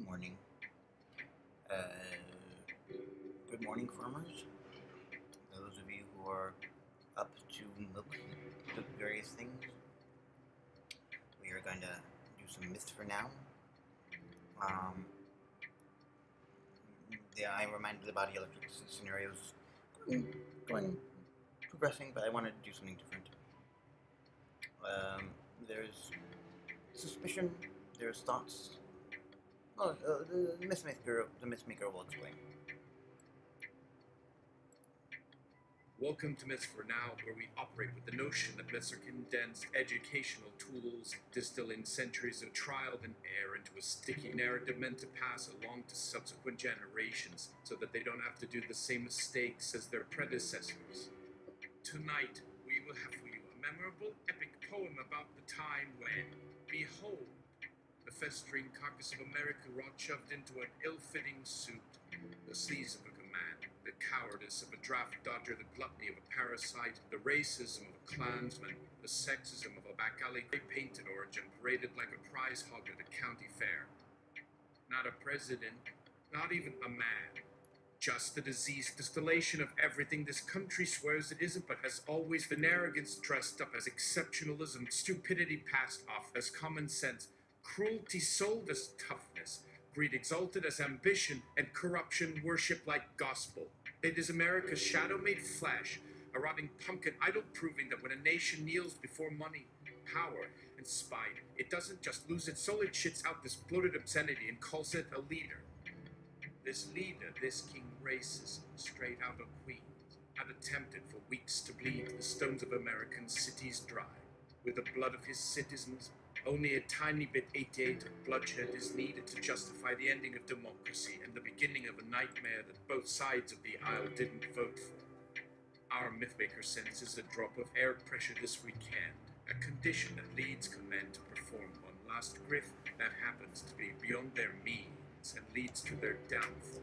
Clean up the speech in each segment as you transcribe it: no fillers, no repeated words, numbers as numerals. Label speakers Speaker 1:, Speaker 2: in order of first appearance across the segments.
Speaker 1: Morning. Uh, Good morning, farmers. Those of you who are up to milk the various things, we are going to do some myths for now. Yeah, I reminded the body electric scenarios going progressing, but I wanted to do something different. There's suspicion. There's thoughts. Oh, the mythmaker will explain.
Speaker 2: Welcome to Myths for Now, where we operate with the notion that myths are condensed educational tools, distilling centuries of trial and error into a sticky narrative meant to pass along to subsequent generations so that they don't have to do the same mistakes as their predecessors. Tonight, we will have for you a memorable epic poem about the time when, behold, the festering carcass of America wrought shoved into an ill-fitting suit, the sleaze of a command, the cowardice of a draft dodger, the gluttony of a parasite, the racism of a Klansman, the sexism of a back alley painted orange and paraded like a prize hog at a county fair. Not a president, not even a man. Just the diseased distillation of everything this country swears it isn't, but has always been arrogance dressed up as exceptionalism, stupidity passed off as common sense, cruelty sold as toughness, greed exalted as ambition, and corruption worshipped like gospel. It is America's shadow made flesh, a rotting pumpkin idol proving that when a nation kneels before money, power, and spite, it doesn't just lose its soul, it shits out this bloated obscenity and calls it a leader. This leader, this king racist, straight out of Queens, had attempted for weeks to bleed the stones of American cities dry. With the blood of his citizens, only a tiny bit 88 of bloodshed is needed to justify the ending of democracy and the beginning of a nightmare that both sides of the aisle didn't vote for. Our mythmaker senses a drop of air pressure this weekend, a condition that leads conmen to perform one last grift that happens to be beyond their means and leads to their downfall.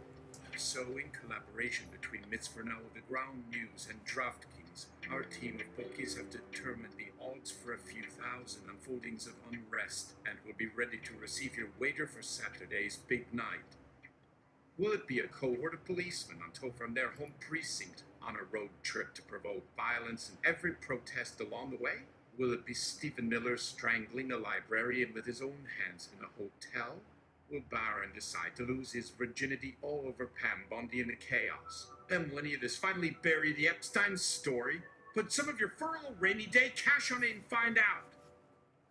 Speaker 2: So, in collaboration between Myths for Now, The Ground News, and DraftKings, our team of bookies have determined the odds for a few thousand unfoldings of Unrest and will be ready to receive your wager for Saturday's big night. Will it be a cohort of policemen on tow from their home precinct on a road trip to provoke violence in every protest along the way? Will it be Stephen Miller strangling a librarian with his own hands in a hotel? Will Barron decide to lose his virginity all over Pam Bondi in the chaos? Then when you just finally bury the Epstein story, put some of your furlough rainy day cash on it and find out.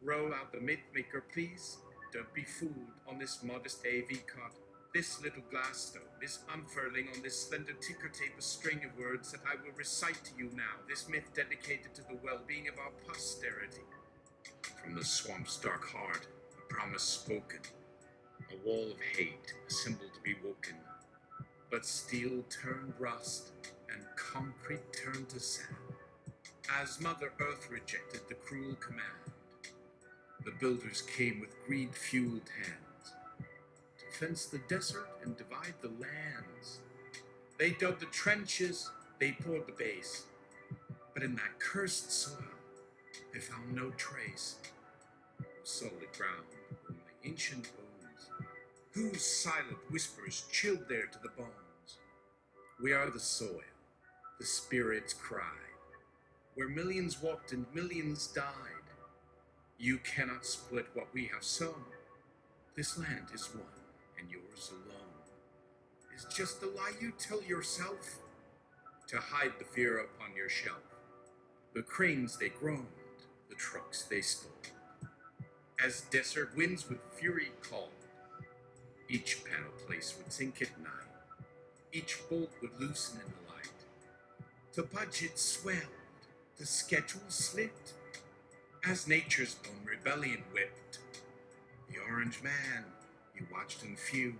Speaker 2: Roll out the mythmaker, please. Don't be fooled on this modest AV cut. This little glass stone, this unfurling on this slender ticker tape, a string of words that I will recite to you now, this myth dedicated to the well-being of our posterity. From the swamp's dark heart, a promise spoken, a wall of hate, a symbol to be woken. But steel turned rust, and concrete turned to sand. As Mother Earth rejected the cruel command, the builders came with greed-fueled hands to fence the desert and divide the lands. They dug the trenches, they poured the base, but in that cursed soil, they found no trace of solid ground, only ancient bones, whose silent whispers chilled there to the bones. We are the soil, the spirit's cry, where millions walked and millions died. You cannot split what we have sown. This land is one, and yours alone is just the lie you tell yourself to hide the fear upon your shelf. The cranes they groaned, the trucks they stole, as desert winds with fury called. Each panel place would sink at night, each bolt would loosen in the light. The budget swelled, the schedule slipped, as nature's own rebellion whipped. The orange man, he watched him fume,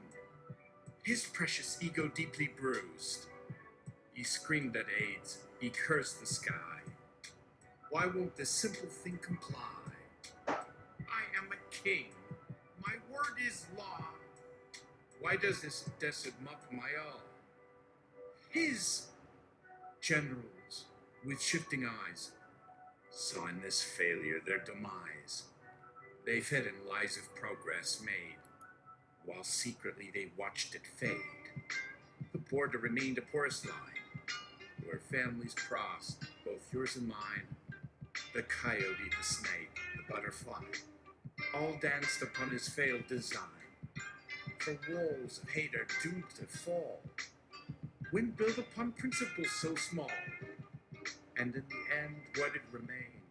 Speaker 2: his precious ego deeply bruised. He screamed at AIDS, he cursed the sky. Why won't this simple thing comply? I am a king, my word is law. Why does this desert mock my all? His generals, with shifting eyes, saw in this failure their demise. They fed in lies of progress made, while secretly they watched it fade. The border remained a porous line, where families crossed, both yours and mine. The coyote, the snake, the butterfly, all danced upon his failed design. For walls of hate are doomed to fall, when built upon principles so small. And in the end, what did remain?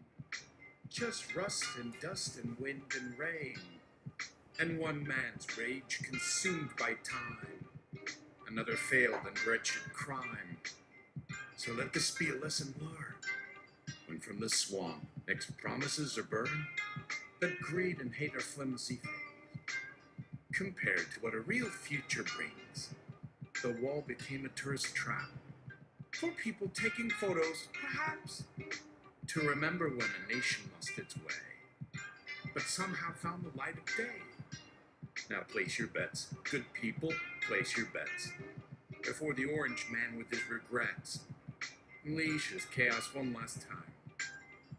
Speaker 2: Just rust and dust and wind and rain, and one man's rage consumed by time, another failed and wretched crime. So let this be a lesson learned, when from the swamp next promises are burned, that greed and hate are flimsy things, compared to what a real future brings. The wall became a tourist trap, for people taking photos, perhaps, to remember when a nation lost its way, but somehow found the light of day. Now place your bets, good people, place your bets, before the orange man with his regrets unleashes chaos one last time,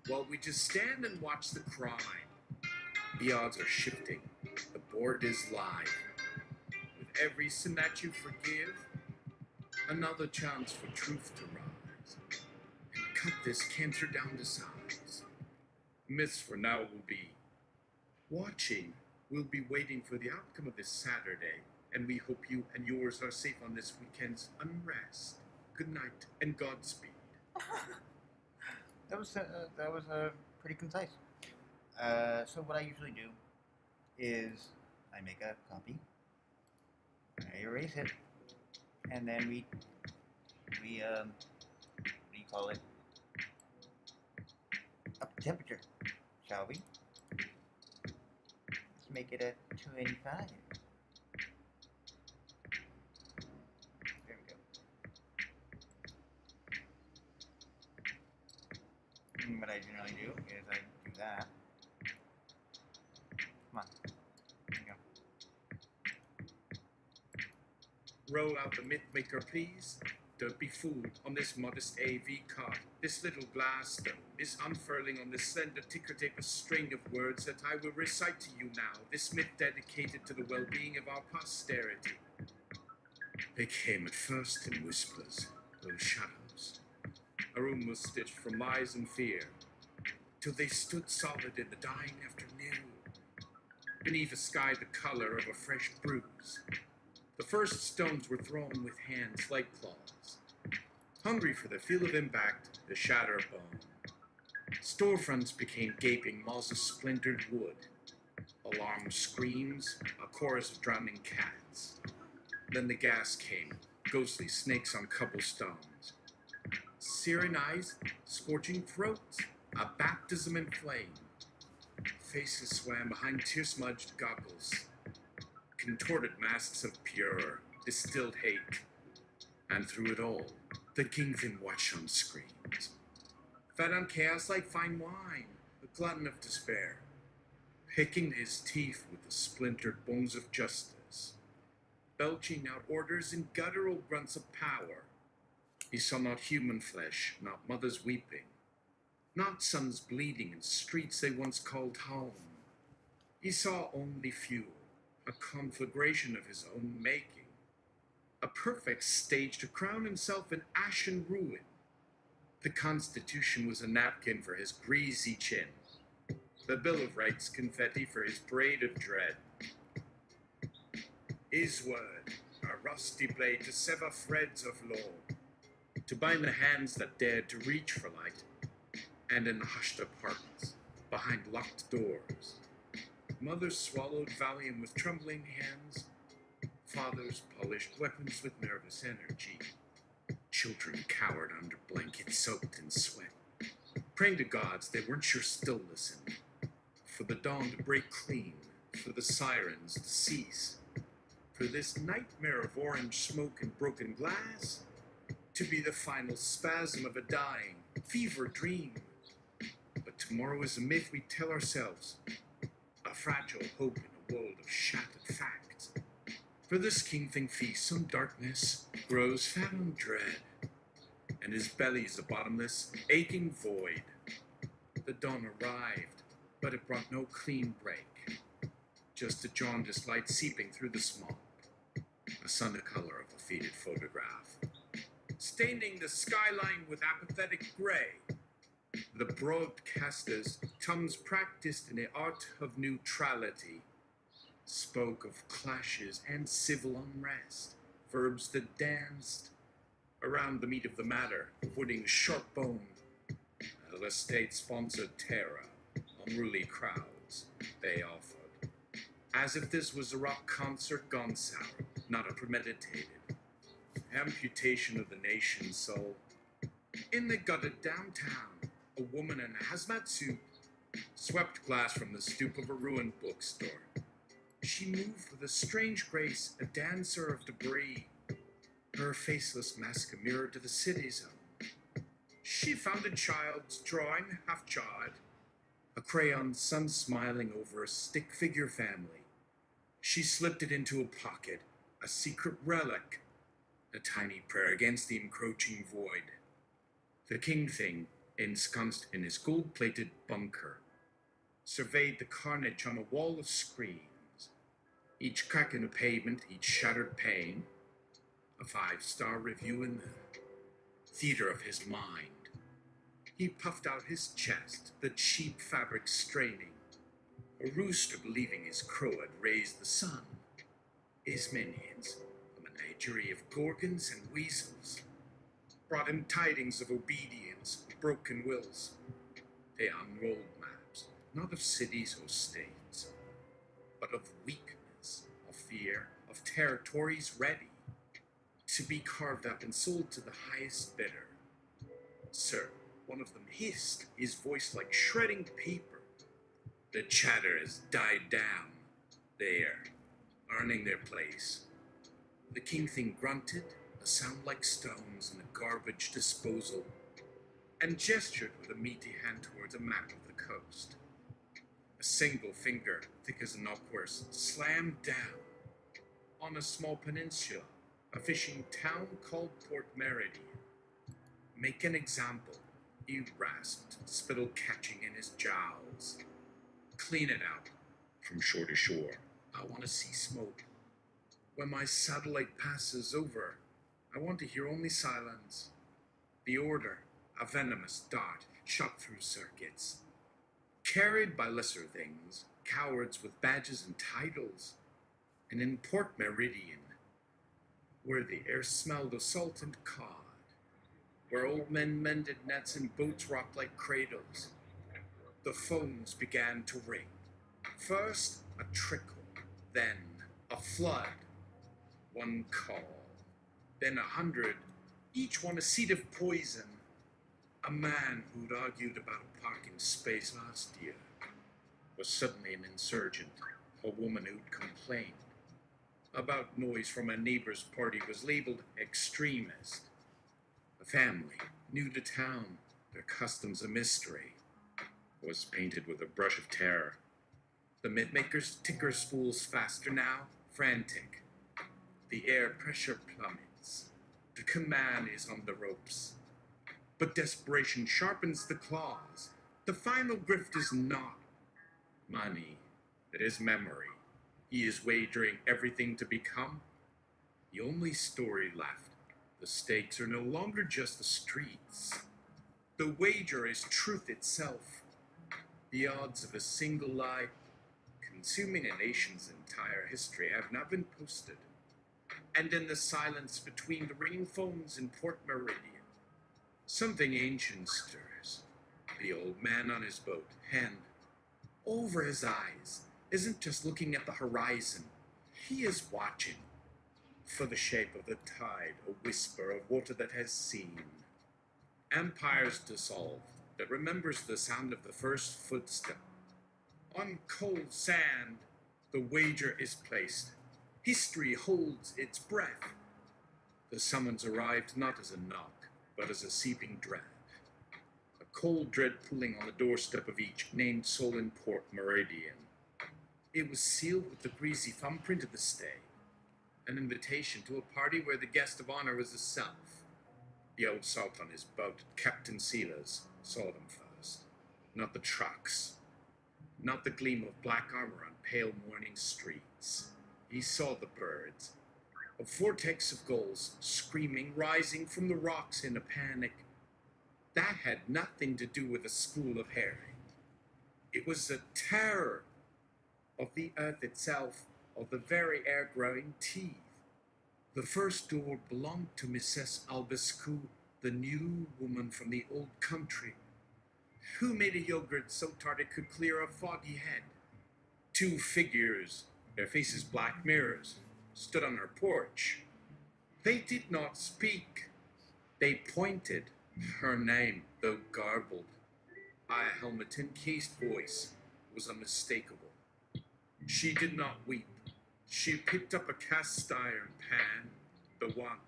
Speaker 2: while we just stand and watch the crime. The odds are shifting, the board is live. With every sin that you forgive, another chance for truth to rise, and cut this cancer down to size. Myths for now will be watching. We'll be waiting for the outcome of this Saturday, and we hope you and yours are safe on this weekend's unrest. Good night and Godspeed.
Speaker 1: That was pretty concise. So what I usually do is I make a copy, I erase it, and then we what do you call it? Up the temperature, shall we? Let's make it at 285. There we go. And what I generally do is I do that. Come on. There you go.
Speaker 2: Roll out the mythmaker, please. Don't be fooled on this modest AV card. This little glass stone is unfurling on this slender ticker tape a string of words that I will recite to you now. This myth dedicated to the well-being of our posterity. They came at first in whispers, those shadows. A room was stitched from lies and fear, till they stood solid in the dying afternoon, beneath a sky the color of a fresh bruise. The first stones were thrown with hands like claws, hungry for the feel of impact, the shatter of bone. Storefronts became gaping maws of splintered wood, alarmed screams, a chorus of drowning cats. Then the gas came, ghostly snakes on cobblestones, searing eyes, scorching throats, a baptism in flame. Faces swam behind tear-smudged goggles, contorted masks of pure, distilled hate. And through it all, the kingpin watched on screens, fed on chaos like fine wine, a glutton of despair, picking his teeth with the splintered bones of justice, belching out orders in guttural grunts of power. He saw not human flesh, not mothers weeping, not sons bleeding in streets they once called home. He saw only fuel, a conflagration of his own making, a perfect stage to crown himself in ashen ruin. The Constitution was a napkin for his greasy chin, the Bill of Rights confetti for his braid of dread. His word, a rusty blade to sever threads of law, to bind the hands that dared to reach for light, and in the hushed apartments, behind locked doors, mothers swallowed Valium with trembling hands, fathers polished weapons with nervous energy, children cowered under blankets soaked in sweat, praying to gods they weren't sure still listened, for the dawn to break clean, for the sirens to cease, for this nightmare of orange smoke and broken glass to be the final spasm of a dying, fever dream. But tomorrow is a myth we tell ourselves, a fragile hope in a world of shattered facts. For this king-thing feasts on darkness, grows fat on dread, and his belly's a bottomless, aching void. The dawn arrived, but it brought no clean break. just a jaundiced light seeping through the smog, a sun the color of a faded photograph, staining the skyline with apathetic grey. The broadcasters, tongues practiced in the art of neutrality, spoke of clashes and civil unrest, verbs that danced around the meat of the matter, putting sharp bone, the state-sponsored terror, unruly crowds they offered, as if this was a rock concert gone sour, not a premeditated amputation of the nation's soul. In the gutter downtown, a woman in a hazmat suit swept glass from the stoop of a ruined bookstore. She moved with a strange grace, a dancer of debris, her faceless mask a mirror to the city's own. She found a child's drawing, half-charred, a crayon sun smiling over a stick figure family. She slipped it into a pocket, a secret relic, a tiny prayer against the encroaching void. The king thing, ensconced in his gold-plated bunker, surveyed the carnage on a wall of screens, each crack in the pavement, each shattered pane, a 5-star review in the theater of his mind. He puffed out his chest, the cheap fabric straining, a rooster believing his crow had raised the sun. His minions, a menagerie of gorgons and weasels, brought him tidings of obedience, of broken wills. They unrolled maps, not of cities or states, but of weakness, of fear, of territories ready to be carved up and sold to the highest bidder. Sir, one of them hissed, his voice like shredding paper. The chatter has died down. There, earning their place. The king thing grunted, a sound like stones in a garbage disposal, and gestured with a meaty hand towards a map of the coast. A single finger, thick as a knockwurst, slammed down on a small peninsula, a fishing town called Port Meridian. Make an example, he rasped, spittle catching in his jowls. Clean it out, from shore to shore. I want to see smoke. When my satellite passes over, I want to hear only silence. The order, a venomous dart, shot through circuits. Carried by lesser things, cowards with badges and titles. And in Port Meridian, where the air smelled of salt and cod, where old men mended nets and boats rocked like cradles, the phones began to ring. First, a trickle, then a flood. One call, then 100, each one a seed of poison. A man who'd argued about a parking space last year was suddenly an insurgent. A woman who'd complained about noise from a neighbor's party was labeled extremist. A family, new to town, their customs a mystery, was painted with a brush of terror. The mythmaker's ticker spools faster now, frantic. The air pressure plummets. The command is on the ropes. But desperation sharpens the claws. The final grift is not money. It is memory. He is wagering everything to become the only story left. The stakes are no longer just the streets. The wager is truth itself. The odds of a single lie consuming a nation's entire history have now been posted. And in the silence between the ringing phones in Port Meridian, something ancient stirs. The old man on his boat, hand over his eyes, isn't just looking at the horizon. He is watching for the shape of the tide, a whisper of water that has seen. Empires dissolve, that remembers the sound of the first footstep. On cold sand, the wager is placed. History holds its breath. The summons arrived not as a knock, but as a seeping draft. A cold dread pulling on the doorstep of each named soul in Port Meridian. It was sealed with the greasy thumbprint of the stay. An invitation to a party where the guest of honor was the self. The old salt on his boat, Captain Sealers, saw them first. Not the trucks. not the gleam of black armor on pale morning streets. He saw the birds, a vortex of gulls screaming, rising from the rocks in a panic. That had nothing to do with a school of herring. It was a terror of the earth itself, of the very air growing teeth. The first door belonged to Mrs. Albescu, the new woman from the old country, who made a yogurt so tart it could clear a foggy head. Two figures, their faces black mirrors, stood on her porch. They did not speak. They pointed. Her name, though garbled by a helmet-encased voice, was unmistakable. She did not weep. She picked up a cast-iron pan, the one.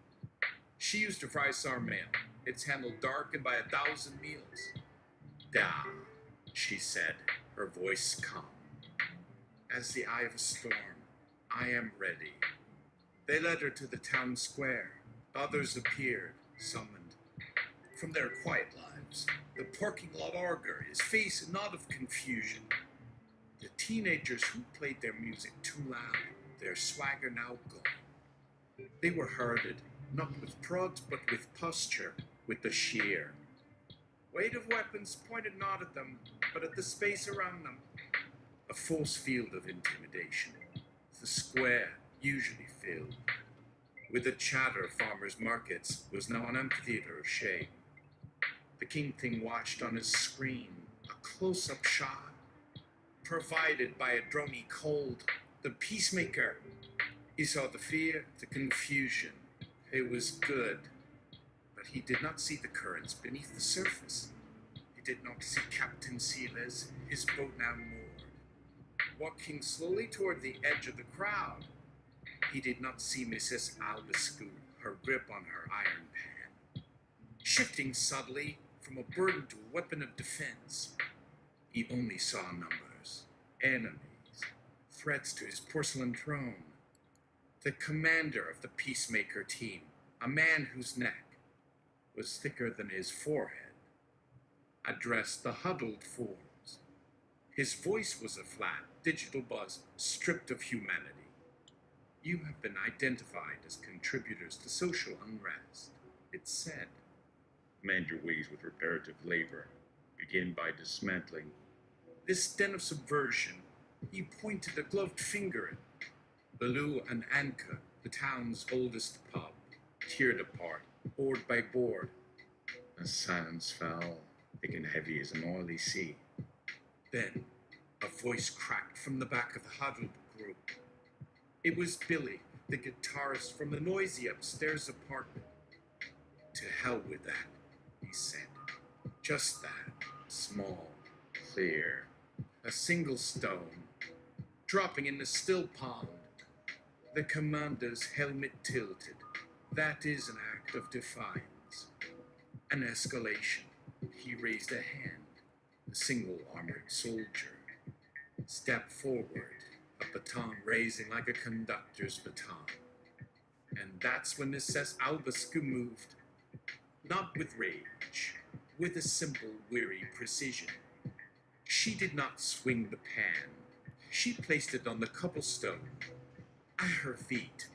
Speaker 2: She used to fry sarmail, its handle darkened by 1,000 meals. "Da," she said, her voice calm. "As the eye of a storm, I am ready." They led her to the town square. Others appeared, summoned. From their quiet lives, the parking lot augur, his face a knot of confusion. The teenagers who played their music too loud, their swagger now gone. They were herded, not with prods, but with posture, with the sheer. Weight of weapons pointed not at them, but at the space around them. A force field of intimidation. The square, usually filled with the chatter of farmers' markets, was now an amphitheater of shame. The king thing watched on his screen, a close-up shot, provided by a drony cold, the peacemaker. He saw the fear, the confusion. It was good, but he did not see the currents beneath the surface. He did not see Captain Silas, his boat now moored, walking slowly toward the edge of the crowd. He did not see Mrs. Albescu, her grip on her iron pan, shifting subtly from a burden to a weapon of defense. He only saw numbers, enemies, threats to his porcelain throne. The commander of the peacemaker team, a man whose neck was thicker than his forehead, addressed the huddled forms. His voice was a flat, digital buzz stripped of humanity. "You have been identified as contributors to social unrest," it said.
Speaker 3: "Mend your ways with reparative labor. Begin by dismantling."
Speaker 2: This den of subversion, he pointed a gloved finger at. Baloo and Anka, the town's oldest pub, teared apart, board by board.
Speaker 3: A silence fell, thick and heavy as an oily sea.
Speaker 2: Then, a voice cracked from the back of the huddled group. It was Billy, the guitarist from the noisy upstairs apartment. "To hell with that," he said. Just that. Small, clear. A single stone, dropping in the still pond. The commander's helmet tilted. That is an act of defiance. An escalation. He raised a hand. A single armored soldier stepped forward, a baton raising like a conductor's baton. And that's when Mrs. Albescu moved. Not with rage, with a simple, weary precision. She did not swing the pan. She placed it on the cobblestone. At her feet,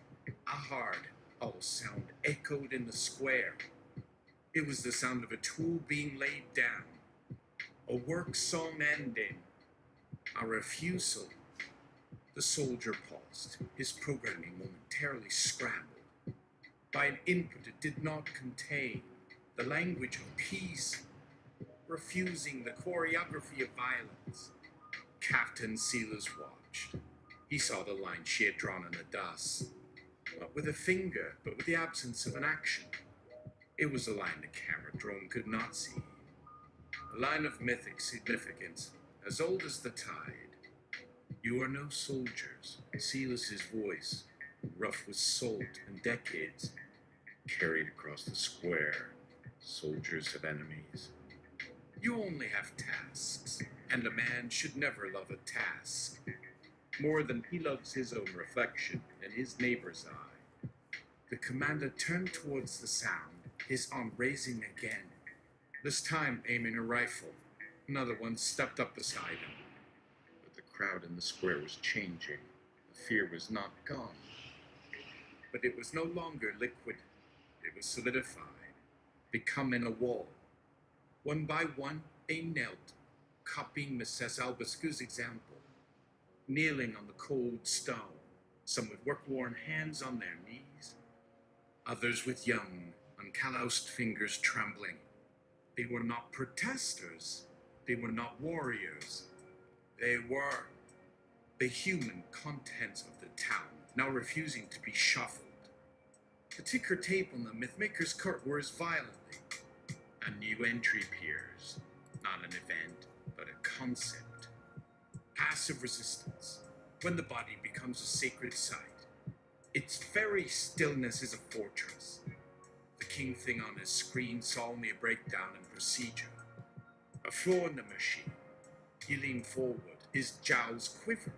Speaker 2: a hard, hollow sound echoed in the square. It was the sound of a tool being laid down, a work song ending, a refusal. The soldier paused, his programming momentarily scrambled. By an input it did not contain, the language of peace, refusing the choreography of violence. Captain Silas watched. He saw the line she had drawn in the dust, not with a finger, but with the absence of an action. It was a line the camera drone could not see, a line of mythic significance, as old as the tide. "You are no soldiers," Silas's voice, rough with salt and decades,
Speaker 3: carried across the square. "Soldiers have enemies."
Speaker 2: "You only have tasks, and a man should never love a task more than he loves his own reflection in his neighbor's eye." The commander turned towards the sound, his arm raising again, this time aiming a rifle. Another one stepped up beside him.
Speaker 3: crowd in the square was changing. The fear was not gone.
Speaker 2: But it was no longer liquid. It was solidified, becoming a wall. One by one, they knelt, copying Mrs. Albascu's example, kneeling on the cold stone, some with work-worn hands on their knees, others with young, uncalloused fingers trembling. They were not protesters. They were not warriors. They were the human contents of the town, now refusing to be shuffled. The ticker tape on the mythmaker's court whirs violently. A new entry appears, not an event, but a concept. Passive resistance, when the body becomes a sacred site. Its very stillness is a fortress. The king thing on his screen saw only a breakdown in procedure. A flaw in the machine. He leaned forward, his jowls quivering.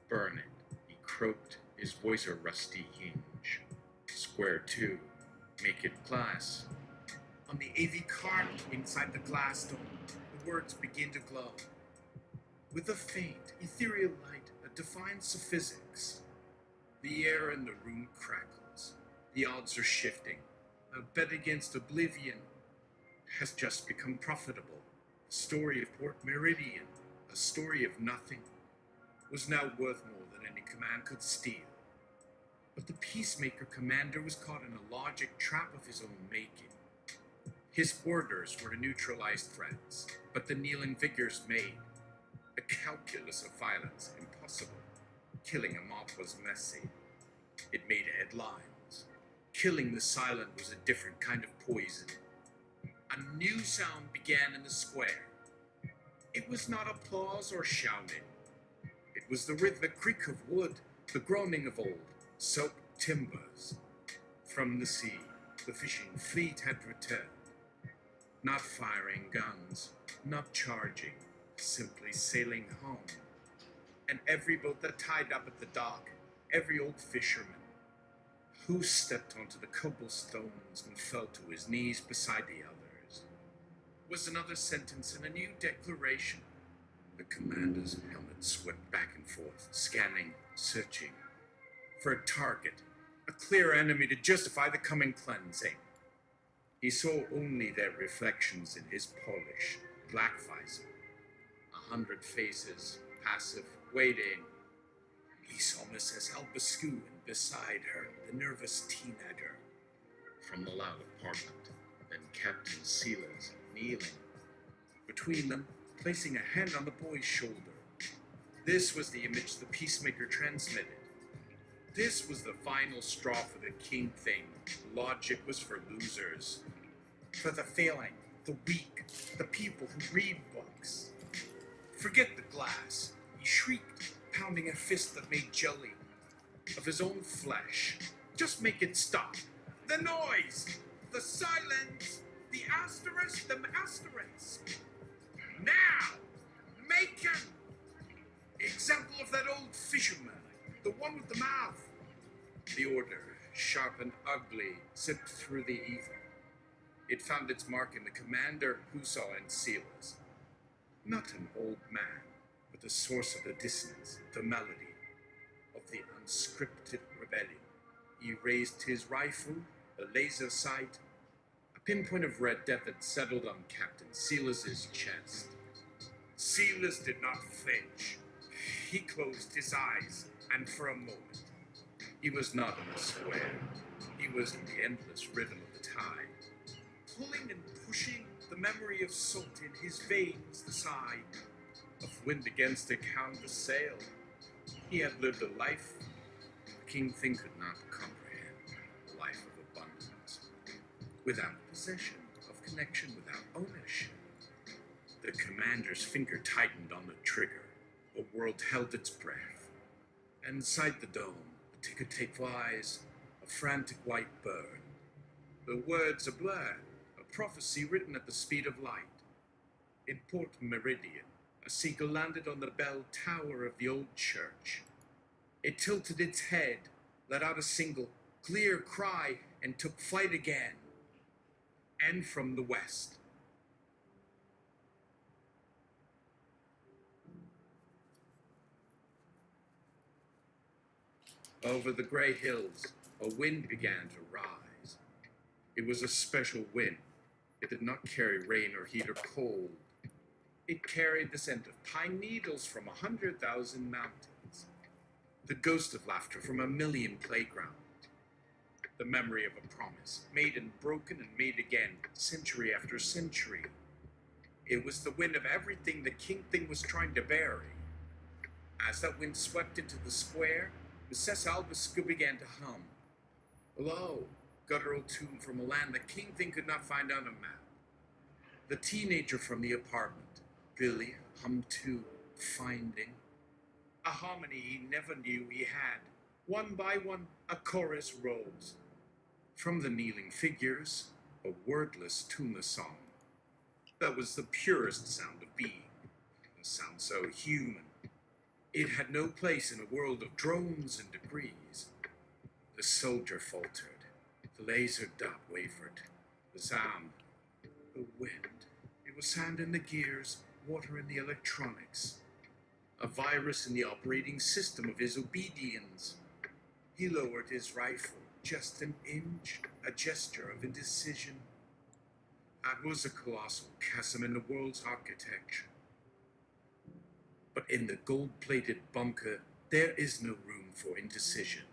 Speaker 3: Burn it, he croaked, his voice a rusty hinge. Square 2, make it glass.
Speaker 2: On the AV card inside the glass dome, the words begin to glow. With a faint, ethereal light that defines the physics. The air in the room crackles. The odds are shifting. A bet against oblivion has just become profitable. The story of Port Meridian, a story of nothing, was now worth more than any command could steal. But the peacemaker commander was caught in a logic trap of his own making. His orders were to neutralize threats, but the kneeling figures made a calculus of violence impossible. Killing a mob was messy. It made headlines. Killing the silent was a different kind of poison. A new sound began in the square. It was not applause or shouting. It was the rhythmic creak of wood, the groaning of old, soaked timbers. From the sea, the fishing fleet had returned. Not firing guns, not charging, simply sailing home. And every boat that tied up at the dock, every old fisherman who stepped onto the cobblestones and fell to his knees beside the others, was another sentence and a new declaration. The commander's helmet swept back and forth, scanning, searching for a target, a clear enemy to justify the coming cleansing. He saw only their reflections in his polished black visor. 100 faces, passive, waiting. He saw Mrs. Albascu and beside her, the nervous teenager.
Speaker 3: From the loud apartment, then Captain Silas kneeling.
Speaker 2: Between them, placing a hand on the boy's shoulder. This was the image the peacemaker transmitted. This was the final straw for the king thing. Logic was for losers. For the failing, the weak, the people who read books. Forget the glass, he shrieked, pounding a fist that made jelly of his own flesh. Just make it stop. The noise, the silence, the asterisk, the asterisk. Now, make him. Example of that old fisherman, the one with the mouth. The order, sharp and ugly, zipped through the ether. It found its mark in the commander who saw in Silas. Not an old man, but the source of the dissonance, the melody of the unscripted rebellion. He raised his rifle, a laser sight. A pinpoint of red depth settled on Captain Silas's chest. Silas did not flinch. He closed his eyes, and for a moment, he was not in the square. He was in the endless rhythm of the tide, pulling and pushing the memory of salt in his veins, the sigh of wind against a canvas sail. He had lived a life the king thing could not comprehend, a life of abundance, without possession, of connection, without ownership. The commander's finger tightened on the trigger. The world held its breath. And inside the dome, a ticker tape flies, a frantic white bird. The words a blur, a prophecy written at the speed of light. In Port Meridian, a seagull landed on the bell tower of the old church. It tilted its head, let out a single, clear cry, and took flight again. And from the west, Over the grey hills, a wind began to rise. It was a special wind. It did not carry rain or heat or cold. It carried the scent of pine needles from 100,000 mountains, the ghost of laughter from 1,000,000 playgrounds, the memory of a promise, made and broken and made again, century after century. It was the wind of everything the king thing was trying to bury. As that wind swept into the square, Mrs. Albusca began to hum. A low, guttural tune from a land the king thing could not find on a map. The teenager from the apartment, Billy, hummed too, finding a harmony he never knew he had. One by one, a chorus rose. From the kneeling figures, a wordless, tuneless song. That was the purest sound of being, a sound so human. It had no place in a world of drones and degrees. The soldier faltered. The laser dot wavered. The sound, the wind. It was sand in the gears, water in the electronics. A virus in the operating system of his obedience. He lowered his rifle just an inch, a gesture of indecision. That was a colossal chasm in the world's architecture. But in the gold-plated bunker, there is no room for indecision.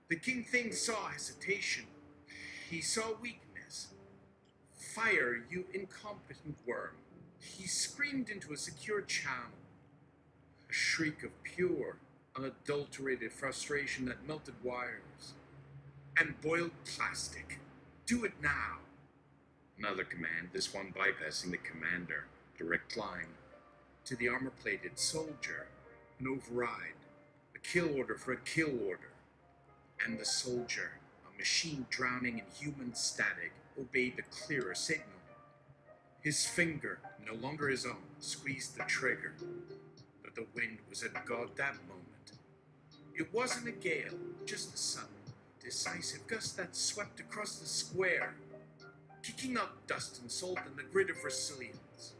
Speaker 2: The king thing saw hesitation. He saw weakness. Fire, you incompetent worm. He screamed into a secure channel. A shriek of pure, unadulterated frustration that melted wires and boiled plastic. Do it now.
Speaker 3: Another command, this one bypassing the commander. Direct line.
Speaker 2: To the armor-plated soldier, an override, a kill order for a kill order. And the soldier, a machine drowning in human static, obeyed the clearer signal. His finger, no longer his own, squeezed the trigger. But the wind was at God that moment. It wasn't a gale, just a sudden, decisive gust that swept across the square, kicking up dust and salt in the grid of resilience.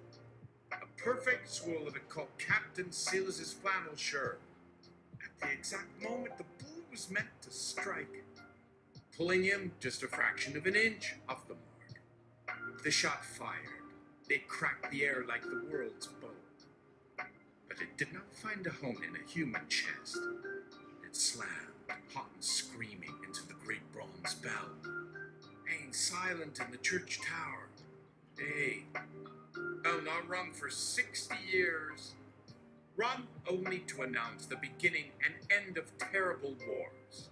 Speaker 2: A perfect swirl of it caught Captain Silas's flannel shirt. At the exact moment the bullet was meant to strike, pulling him just a fraction of an inch off the mark. The shot fired. It cracked the air like the world's bow. But it did not find a home in a human chest. It slammed, hot and screaming, into the great bronze bell, hanging silent in the church tower. Hey, bell not rung for 60 years. Rung only to announce the beginning and end of terrible wars.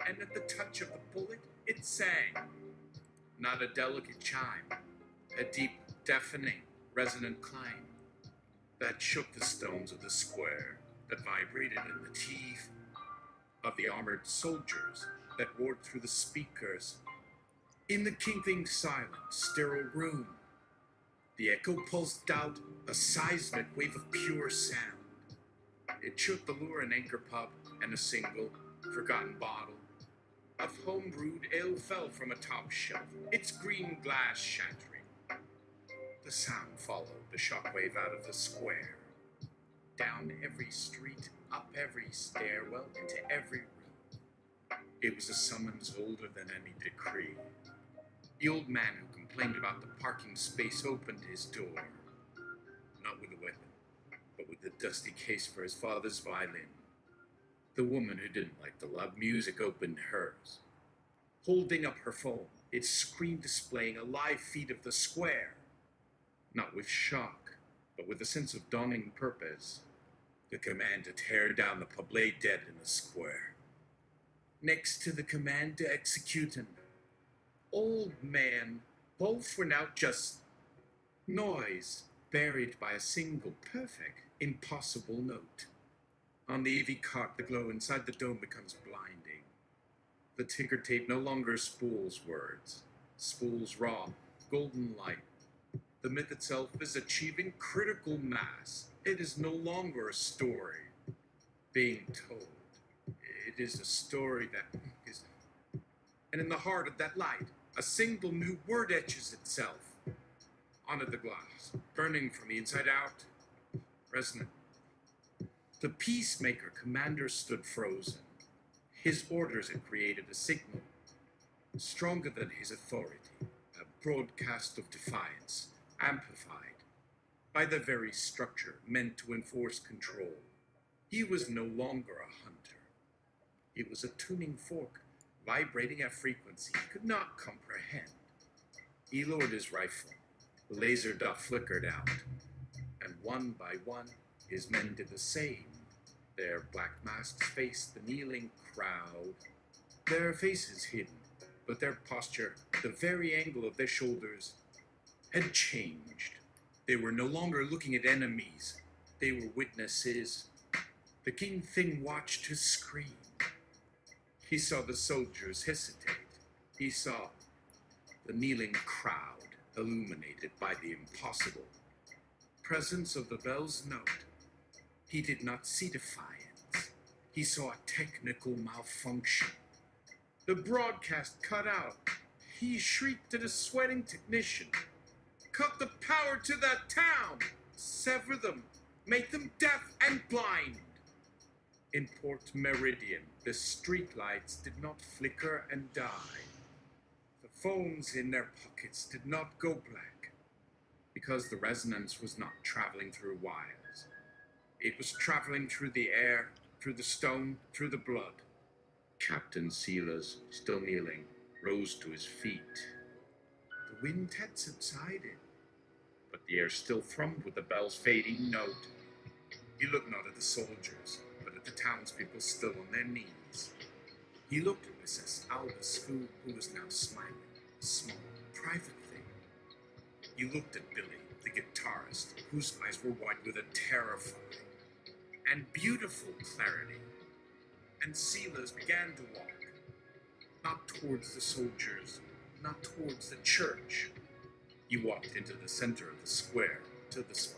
Speaker 2: And at the touch of the bullet, it sang. Not a delicate chime, a deep, deafening, resonant clang that shook the stones of the square, that vibrated in the teeth of the armored soldiers that roared through the speakers. In the kingping silent, sterile room, the echo pulsed out a seismic wave of pure sound. It shook the lure and anchor pub, and a single, forgotten bottle of home-brewed ale fell from a top shelf, its green glass shattering. The sound followed the shockwave out of the square, down every street, up every stairwell, into every room. It was a summons older than any decree. The old man who complained about the parking space opened his door, not with a weapon, but with the dusty case for his father's violin. The woman who didn't like the loud music opened hers. Holding up her phone, its screen displaying a live feed of the square, not with shock, but with a sense of dawning purpose. The command to tear down the pub lay dead in the square. Next to the command to execute an old man, both were now just noise, buried by a single perfect, impossible note. On the AV cart, the glow inside the dome becomes blinding. The ticker tape no longer spools words, spools raw, golden light. The myth itself is achieving critical mass. It is no longer a story being told. It is a story that is... And in the heart of that light, a single new word etches itself onto the glass, burning from the inside out, resonant. The peacemaker commander stood frozen, His orders had created a signal, stronger than his authority, a broadcast of defiance, amplified by the very structure meant to enforce control. He was no longer a hunter. It was a tuning fork, vibrating at frequency he could not comprehend. He lowered his rifle. The laser dot flickered out, and one by one, his men did the same. Their black masks faced the kneeling crowd, their faces hidden, but their posture, the very angle of their shoulders, had changed. They were no longer looking at enemies. They were witnesses. The king thing watched his scream. He saw the soldiers hesitate. He saw the kneeling crowd illuminated by the impossible presence of the bell's note. He did not see defiance. He saw a technical malfunction. The broadcast cut out. He shrieked at a sweating technician. Cut the power to that town! Sever them! Make them deaf and blind! In Port Meridian, the streetlights did not flicker and die. The phones in their pockets did not go black, because the resonance was not traveling through wires. It was traveling through the air, through the stone, through the blood.
Speaker 3: Captain Silas, still kneeling, rose to his feet.
Speaker 2: The wind had subsided,
Speaker 3: but the air still thrummed with the bell's fading note.
Speaker 2: He looked not at the soldiers, but at the townspeople still on their knees. He looked at Mrs. Albus, who was now smiling, a small, private thing. He looked at Billy, the guitarist, whose eyes were wide with a terrifying and beautiful clarity. And Silas began to walk, not towards the soldiers, not towards the church. He walked into the center of the square, to the spot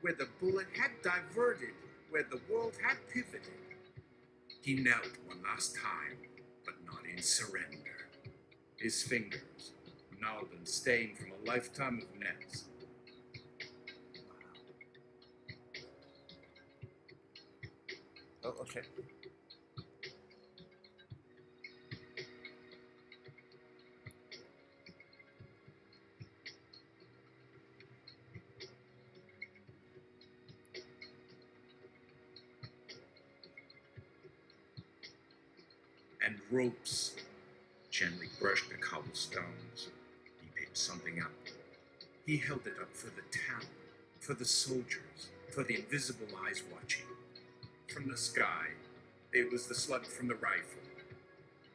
Speaker 2: where the bullet had diverted, where the world had pivoted. He knelt one last time, but not in surrender. His fingers, gnarled and stained from a lifetime of nets.
Speaker 1: Oh, okay.
Speaker 2: And ropes.
Speaker 3: Gently brushed the cobblestones. He picked something up.
Speaker 2: He held it up for the town, for the soldiers, for the invisible eyes watching. From the sky, it was the slug from the rifle.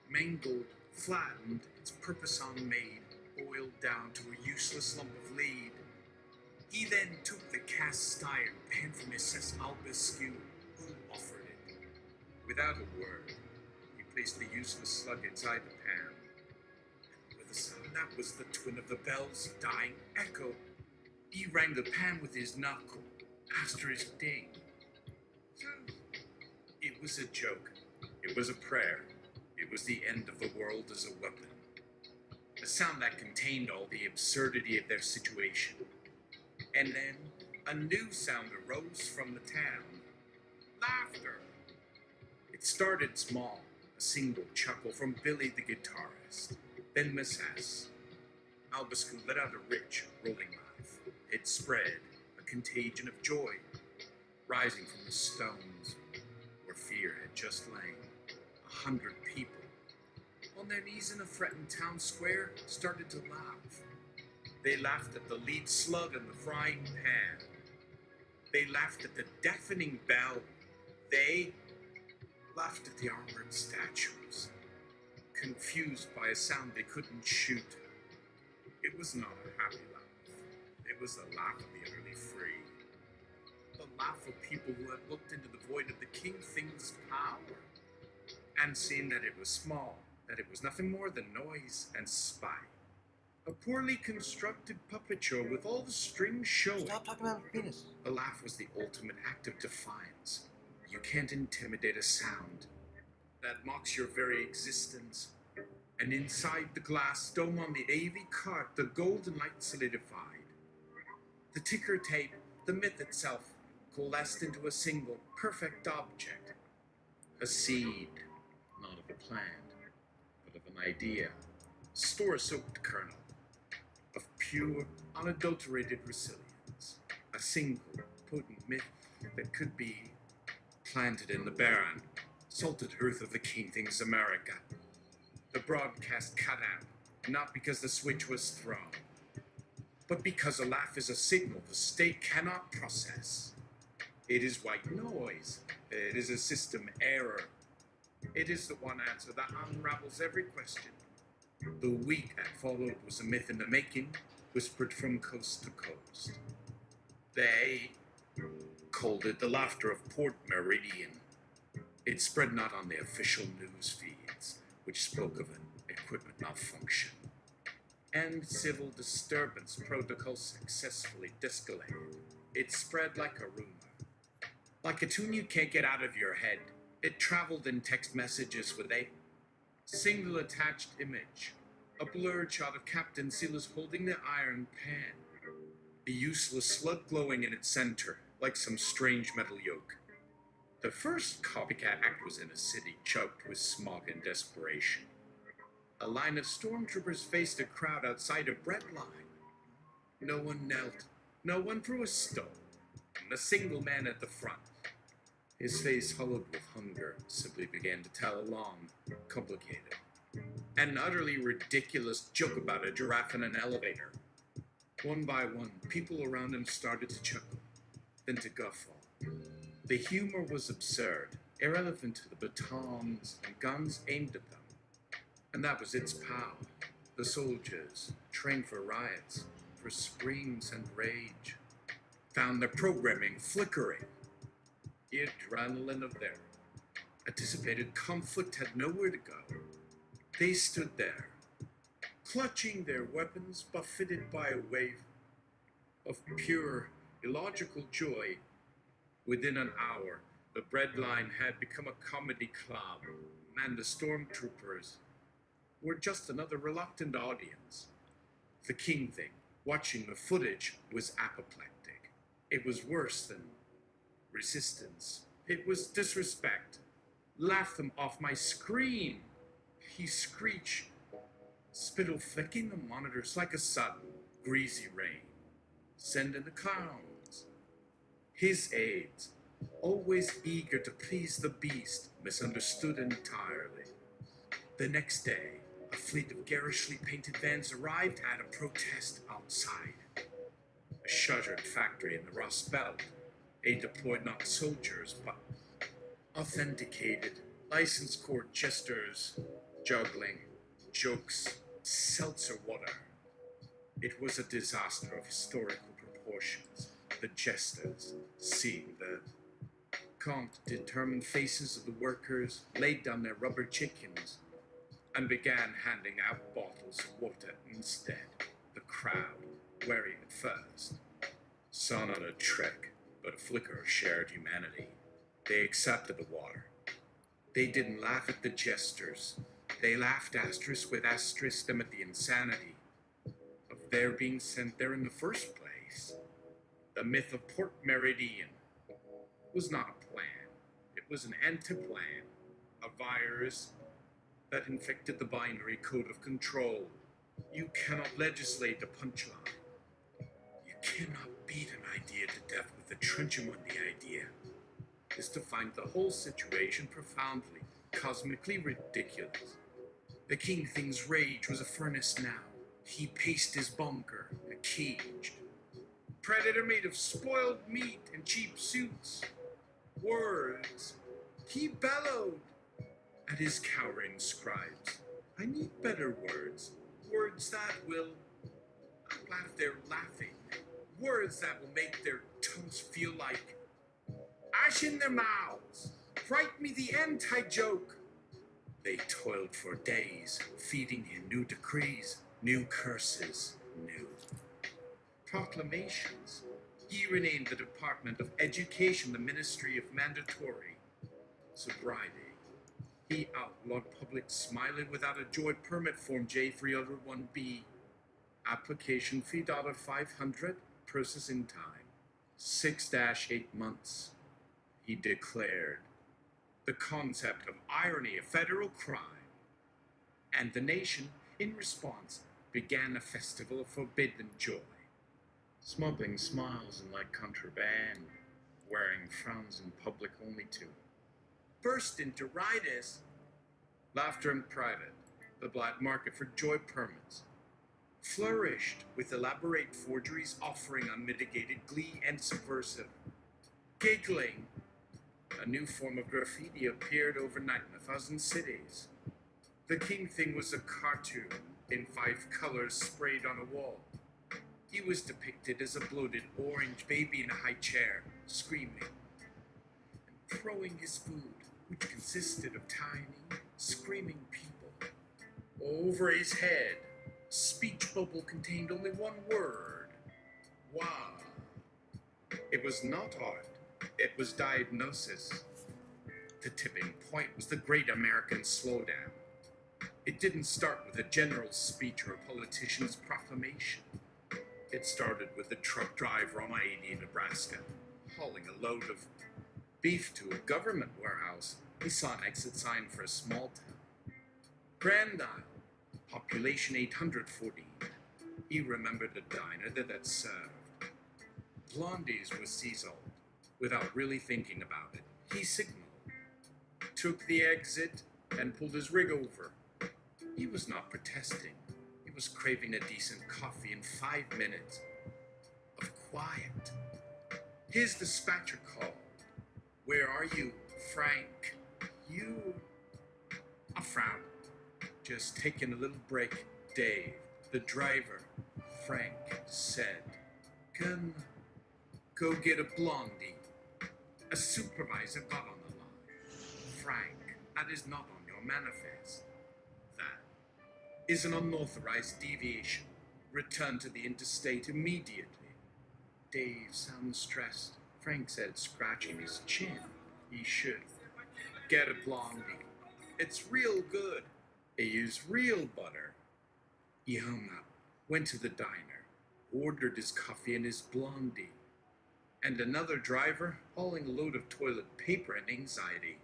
Speaker 2: Mangled, flattened, its purpose unmade, boiled down to a useless lump of lead. He then took the cast iron pan from Mrs. Albus, who offered it. Without a word, he placed the useless slug inside the pan. And with a sound that was the twin of the bell's dying echo, he rang the pan with his knuckle, asterisk ding. It was a joke. It was a prayer. It was the end of the world as a weapon. A sound that contained all the absurdity of their situation. And then a new sound arose from the town. Laughter. It started small, a single chuckle from Billy the guitarist. Then Miss S. Albus let out a rich, rolling laugh. It spread, a contagion of joy, rising from the stones where fear had just lain. 100 people, on their knees in a threatened town square, started to laugh. They laughed at the lead slug and the frying pan. They laughed at the deafening bell. They laughed at the armored statues, confused by a sound they couldn't shoot. It was not a happy laugh. It was the laugh of the utterly free. The laugh of people who had looked into the void of the king thing's power and seen that it was small, that it was nothing more than noise and spite. A poorly constructed puppet show with all the strings showing.
Speaker 1: Stop talking about penis.
Speaker 2: The laugh was the ultimate act of defiance. You can't intimidate a sound that mocks your very existence. And inside the glass dome on the AV cart, the golden light solidified. The ticker tape, the myth itself, coalesced into a single, perfect object. A seed,
Speaker 3: planned, but of an idea, store-soaked kernel of pure, unadulterated resilience, a single, potent myth that could be planted in the barren, salted earth of the king things America. The broadcast cut out, not because the switch was thrown, but because a laugh is a signal the state cannot process. It is white noise. It is a system error. It is the one answer that unravels every question. The week that followed was a myth in the making, whispered from coast to coast. They called it the laughter of Port Meridian. It spread not on the official news feeds, which spoke of an equipment malfunction, and civil disturbance protocols successfully de-escalated. It spread like a rumor. Like a tune you can't get out of your head. It traveled in text messages with a single attached image, a blurred shot of Captain Silas holding the iron pan, a useless slug glowing in its center, like some strange metal yoke. The first copycat act was in a city choked with smog and desperation. A line of stormtroopers faced a crowd outside a bread line. No one knelt, no one threw a stone, and a single man at the front, his face hollowed with hunger, simply began to tell a long, complicated, and utterly ridiculous joke about a giraffe in an elevator. One by one, people around him started to chuckle, then to guffaw. The humor was absurd, irrelevant to the batons and guns aimed at them. And that was its power. The soldiers, trained for riots, for screams and rage, found their programming flickering. The adrenaline of their anticipated conflict had nowhere to go. They stood there, clutching their weapons, buffeted by a wave of pure, illogical joy. Within an hour, the breadline had become a comedy club, and the stormtroopers were just another reluctant audience. The king thing, watching the footage, was apoplectic. It was worse than resistance. It was disrespect. Laugh them off my screen, he screeched, spittle flecking the monitors like a sudden, greasy rain. Send in the clowns. His aides, always eager to please the beast, misunderstood entirely. The next day, a fleet of garishly painted vans arrived at a protest outside. A shuttered factory in the Rust Belt. They deployed not soldiers, but authenticated, licensed court jesters, juggling, jokes, seltzer water. It was a disaster of historical proportions. The jesters, seeing the determined faces of the workers, laid down their rubber chickens and began handing out bottles of water instead. The crowd, wary at first, saw not a trick, but a flicker of shared humanity. They accepted the water. They didn't laugh at the jesters. They laughed asterisk with asterisk them at the insanity of their being sent there in the first place. The myth of Port Meridian was not a plan. It was an antiplan, a virus that infected the binary code of control. You cannot legislate a punchline. You cannot beat an idea to death with a trenchum on the idea. Is to find the whole situation profoundly, cosmically ridiculous. The king thing's rage was a furnace now. He paced his bunker, a caged predator made of spoiled meat and cheap suits. Words. He bellowed at his cowering scribes. I need better words. Words that will laugh their laughing. Words that will make their tongues feel like ash in their mouths. Write me the anti-joke. They toiled for days, feeding him new decrees, new curses, new proclamations. He renamed the Department of Education the Ministry of Mandatory Sobriety. He outlawed public smiling without a joy permit form J301B. Application fee $500, processing time 6-8 months. He declared
Speaker 2: the concept of irony a federal crime, and the nation, in response, began a festival of forbidden joy.
Speaker 3: Smuggling smiles and like contraband, wearing frowns in public only to
Speaker 2: Burst into riotous laughter in private. The black market for joy permits flourished, with elaborate forgeries offering unmitigated glee and subversive giggling. A new form of graffiti appeared overnight in 1,000 cities. The king thing was a cartoon in 5 colors sprayed on a wall. He was depicted as a bloated orange baby in a high chair, screaming and throwing his food, which consisted of tiny, screaming people. Over his head, speech bubble contained only one word: wow. It was not art, it was diagnosis. The tipping point was the great American slowdown. It didn't start with a general's speech or a politician's proclamation. It started with a truck driver on I-80 in Nebraska, hauling a load of beef to a government warehouse. He saw an exit sign for a small town, Grand Isle, population 814. He remembered a diner that served blondies with sea salt. Without really thinking about it, he signaled, took the exit, and pulled his rig over. He was not protesting. He was craving a decent coffee in 5 minutes of quiet. His dispatcher called. "Where are you, Frank?" "You..." A frown. "Just taking a little break, Dave." The driver, Frank, said, "Can go get a blondie." A supervisor got on the line. "Frank, that is not on your manifest. That is an unauthorized deviation. Return to the interstate immediately." Dave sounds stressed. Frank said, scratching his chin. "He should get a blondie. It's real good. They use real butter." He hung up, went to the diner, ordered his coffee and his blondie. And another driver, hauling a load of toilet paper and anxiety,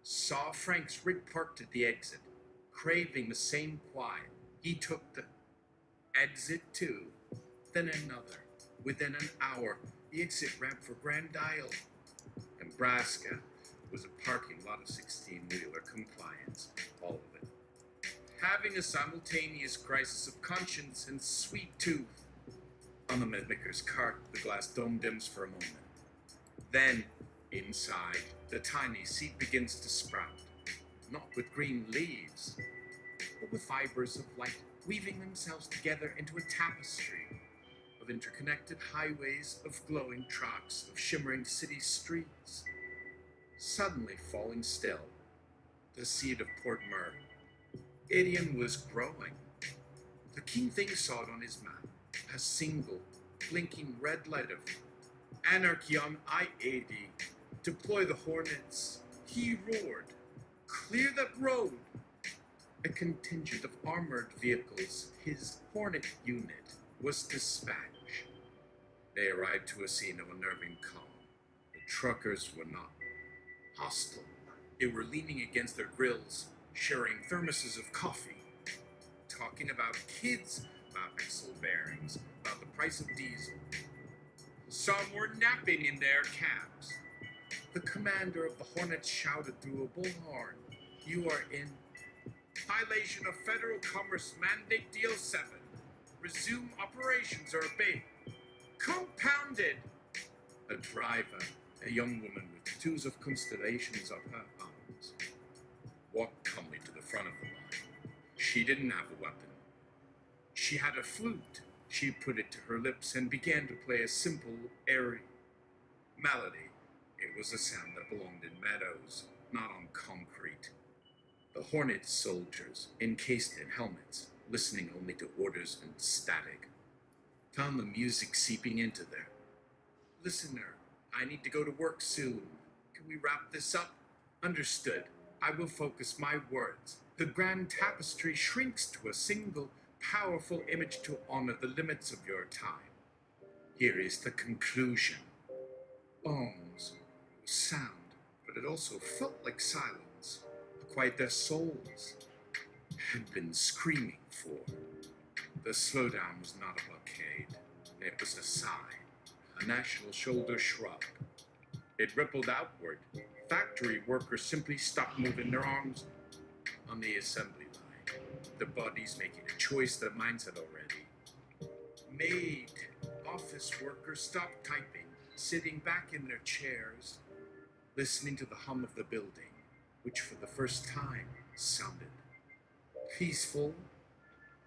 Speaker 2: saw Frank's rig parked at the exit, craving the same quiet. He took the exit too, then another. Within an hour, the exit ramp for Grand Isle, Nebraska, was a parking lot of 16-wheeler compliance, all of it. Having a simultaneous crisis of conscience and sweet tooth. On the mythmaker's cart, the glass dome dims for a moment. Then, inside, the tiny seed begins to sprout, not with green leaves, but with fibers of light weaving themselves together into a tapestry of interconnected highways, of glowing trucks, of shimmering city streets. Suddenly falling still, the seed of Port Mur. Idiom was growing. The king thing saw it on his map. A single, blinking red light of anarchy on I-80. Deploy the Hornets. He roared. Clear that road. A contingent of armored vehicles, his Hornet unit, was dispatched. They arrived to a scene of unnerving calm. The truckers were not hostile. They were leaning against their grills, sharing thermoses of coffee, talking about kids, about axle bearings, about the price of diesel. Some were napping in their cabs. The commander of the Hornets shouted through a bullhorn, "You are in violation of Federal Commerce Mandate Deal 7. Resume operations or obey. Compounded!" A driver, a young woman with tattoos of constellations up her arms, walked calmly to the front of the line. She didn't have a weapon. She had a flute. She put it to her lips and began to play a simple, airy melody. It was a sound that belonged in meadows, not on concrete. The Hornet soldiers, encased in helmets, listening only to orders and static, found the music seeping into their listener. "I need to go to work soon. Can we wrap this up?" "Understood. I will focus my words. The grand tapestry shrinks to a single, powerful image to honor the limits of your time. Here is the conclusion." Ohms, sound, but
Speaker 3: but it also felt like silence, the quiet their souls had been screaming for. The slowdown was not a blockade. It was a sigh, a national shoulder shrug. It rippled outward. Factory workers simply stopped moving their arms on the assembly line. The bodies making a choice their minds had already made. Office workers stopped typing, sitting back in their chairs, listening to the hum of the building, which for the first time sounded peaceful.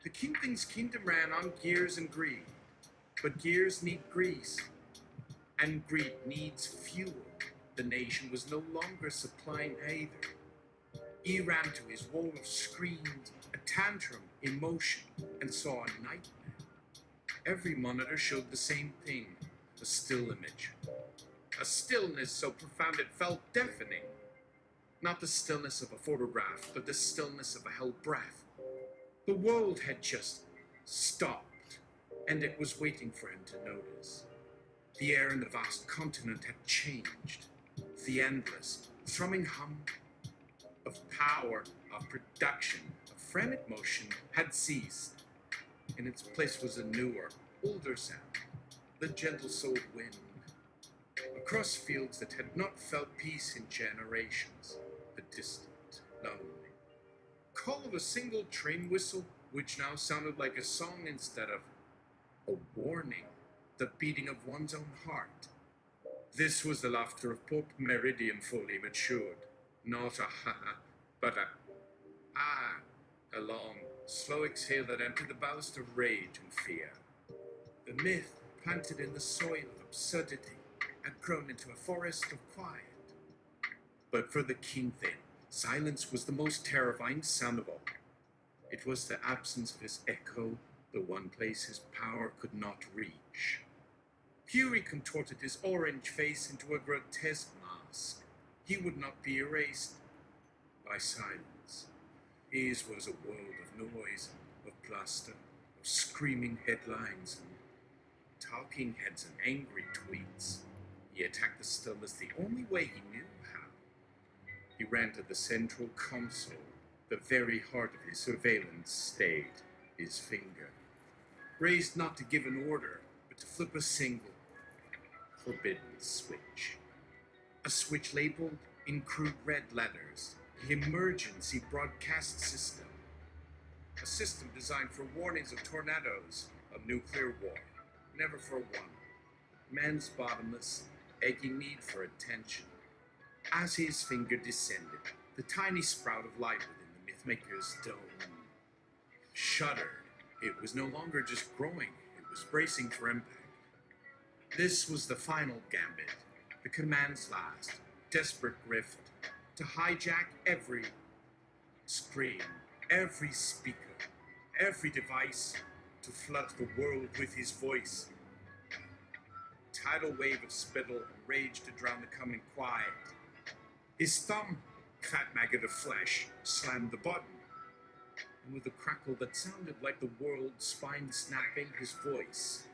Speaker 3: The Kingpin's kingdom ran on gears and greed, but gears need grease, and greed needs fuel. The nation was no longer supplying either. He ran to his wall of screens, a tantrum in motion, and saw a nightmare. Every monitor showed the same thing, a still image. A stillness so profound it felt deafening. Not the stillness of a photograph, but the stillness of a held breath. The world had just stopped, and it was waiting for him to notice. The air in the vast continent had changed. The endless, thrumming hum of power, of production, of frantic motion had ceased. In its place was a newer, older sound, the gentle-souled wind. Across fields that had not felt peace in generations, the distant, lonely call of a single train whistle, which now sounded like a song instead of a warning, the beating of one's own heart. This was the laughter of Pope Meridian fully matured, not a ha-ha, but a ah, a long, slow exhale that entered the ballast of rage and fear. The myth, planted in the soil of absurdity, had grown into a forest of quiet. But for the Kingpin, silence was the most terrifying sound of all. It was the absence of his echo, the one place his power could not reach. Fury contorted his orange face into a grotesque mask. He would not be erased by silence. His was a world of noise, of plaster, of screaming headlines and talking heads and angry tweets. He attacked the stillness the only way he knew how. He ran to the central console, the very heart of his surveillance state, his finger. Raised not to give an order, but to flip a single, forbidden switch. A switch labeled in crude red letters, the Emergency Broadcast System. A system designed for warnings of tornadoes, of nuclear war, never for one. Man's bottomless, aching need for attention. As his finger descended, the tiny sprout of light within the mythmaker's dome shuddered. It was no longer just growing, it was bracing for impact. This was the final gambit, the command's last, desperate grift, to hijack every screen, every speaker, every device, to flood the world with his voice. Tidal wave of spittle and rage to drown the coming quiet. His thumb, fat maggot of flesh, slammed the button, and with a crackle that sounded like the world's spine snapping, his voice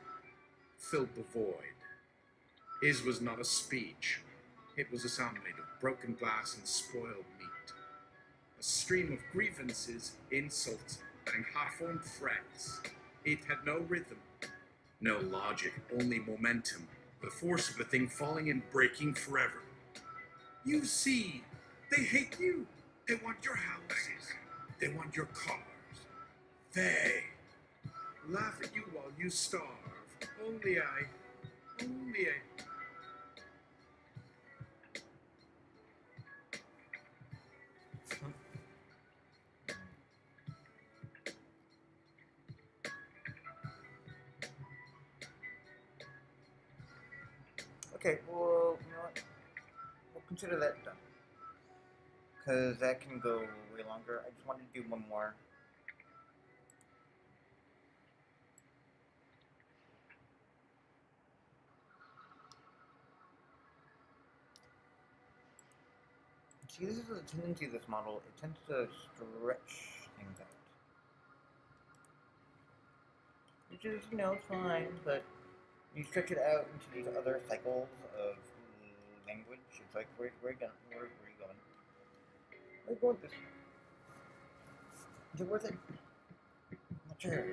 Speaker 3: filled the void. His was not a speech. It was a sound made of broken glass and spoiled meat. A stream of grievances, insults, and half-formed threats. It had no rhythm, no logic, only momentum, the force of a thing falling and breaking forever. You see, they hate you. They want your houses. They want your cars. They laugh at you while you starve. Only I.
Speaker 1: Okay, well, you know what? We'll consider that done. Because that can go way longer. I just wanted to do one more. See, this is the tendency of this model. It tends to stretch things out. Which is, you know, fine, but you stretch it out into these other cycles of language. It's like, where are you going? Where are you going? Where are you going with this? Is it worth it? I'm not sure.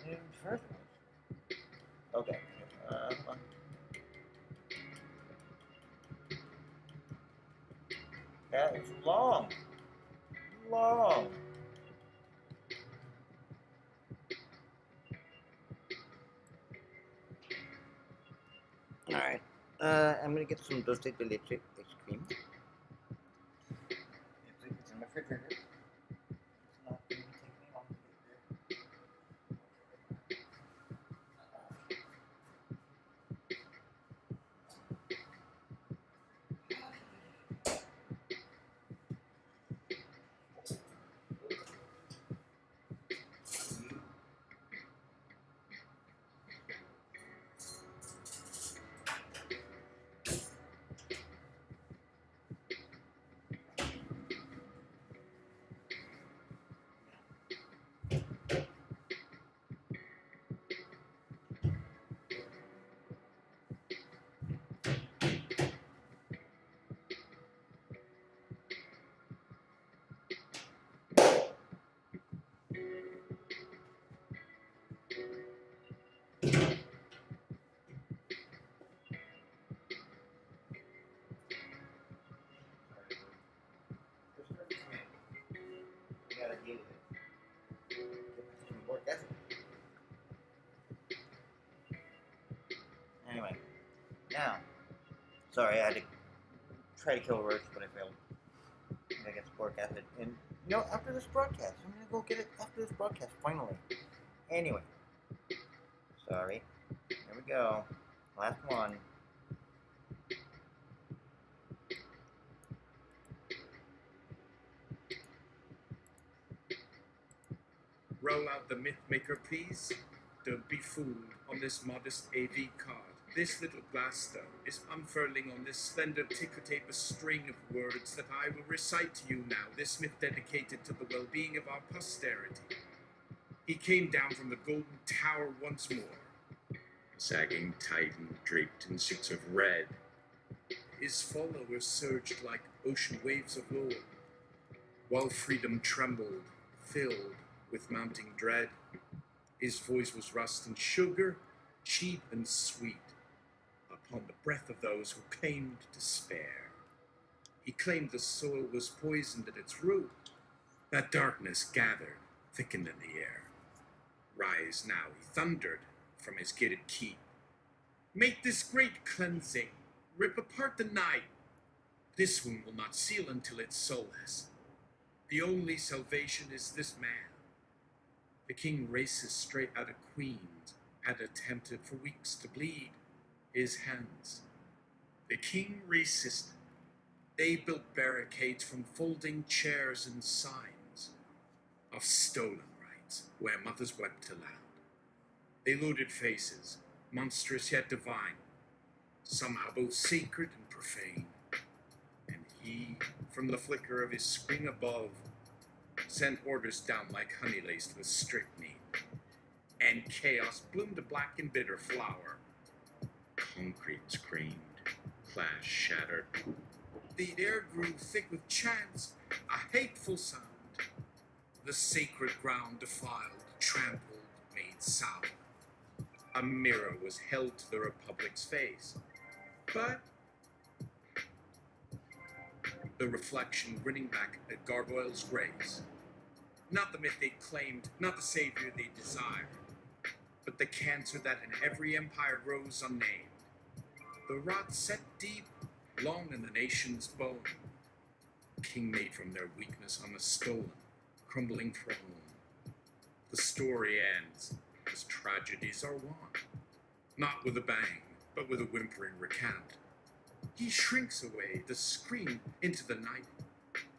Speaker 1: In the first place. Okay. That is long. Long. Alright. I'm gonna get some dulce de leche ice cream. It's in my refrigerator. It's not going to take me long to get there. Gotta deal with it. Get some work ethic. Anyway, now, sorry, I had to try to kill a roach, but I failed. I'm gonna get some work ethic, and you know, after this broadcast, I'm gonna go get it after this broadcast, finally. Anyway, sorry. Here we go. Last one.
Speaker 2: Roll out the mythmaker, please. Don't be fooled on this modest AV card. This little blaster is unfurling on this slender ticker tape a string of words that I will recite to you now. This myth dedicated to the well-being of our posterity. He came down from the golden tower once more,
Speaker 3: Sagging titan draped in suits of red.
Speaker 2: his followers surged like ocean waves of lore, while freedom trembled, filled with mounting dread. His voice was rust and sugar, cheap and sweet, upon the breath of those who claimed despair. He claimed the soil was poisoned at its root, that darkness gathered, thickened in the air. Rise now, he thundered from his gated keep. Make this great cleansing, rip apart the night. This wound will not seal until it's soulless. The only salvation is this man. The king races straight out of Queens, had attempted for weeks to bleed his hands. The king resisted. They built barricades from folding chairs and signs of stolen rights, where mothers wept aloud. They loaded faces, monstrous yet divine, somehow both sacred and profane. And he, from the flicker of his screen above, sent orders down like honey laced with strychnine. And chaos bloomed a black and bitter flower.
Speaker 3: Concrete screamed, glass shattered.
Speaker 2: The air grew thick with chants, a hateful sound. The sacred ground defiled, trampled, made sour. A mirror was held to the Republic's face, but the reflection grinning back at gargoyles' grace. Not the myth they claimed, not the savior they desired, but the cancer that in every empire grows unnamed. The rot set deep, long in the nation's bone. King made from their weakness on the stolen, crumbling throne. The story ends as tragedies are wont, not with a bang, but with a whimpering recount. He shrinks away, the scream into the night,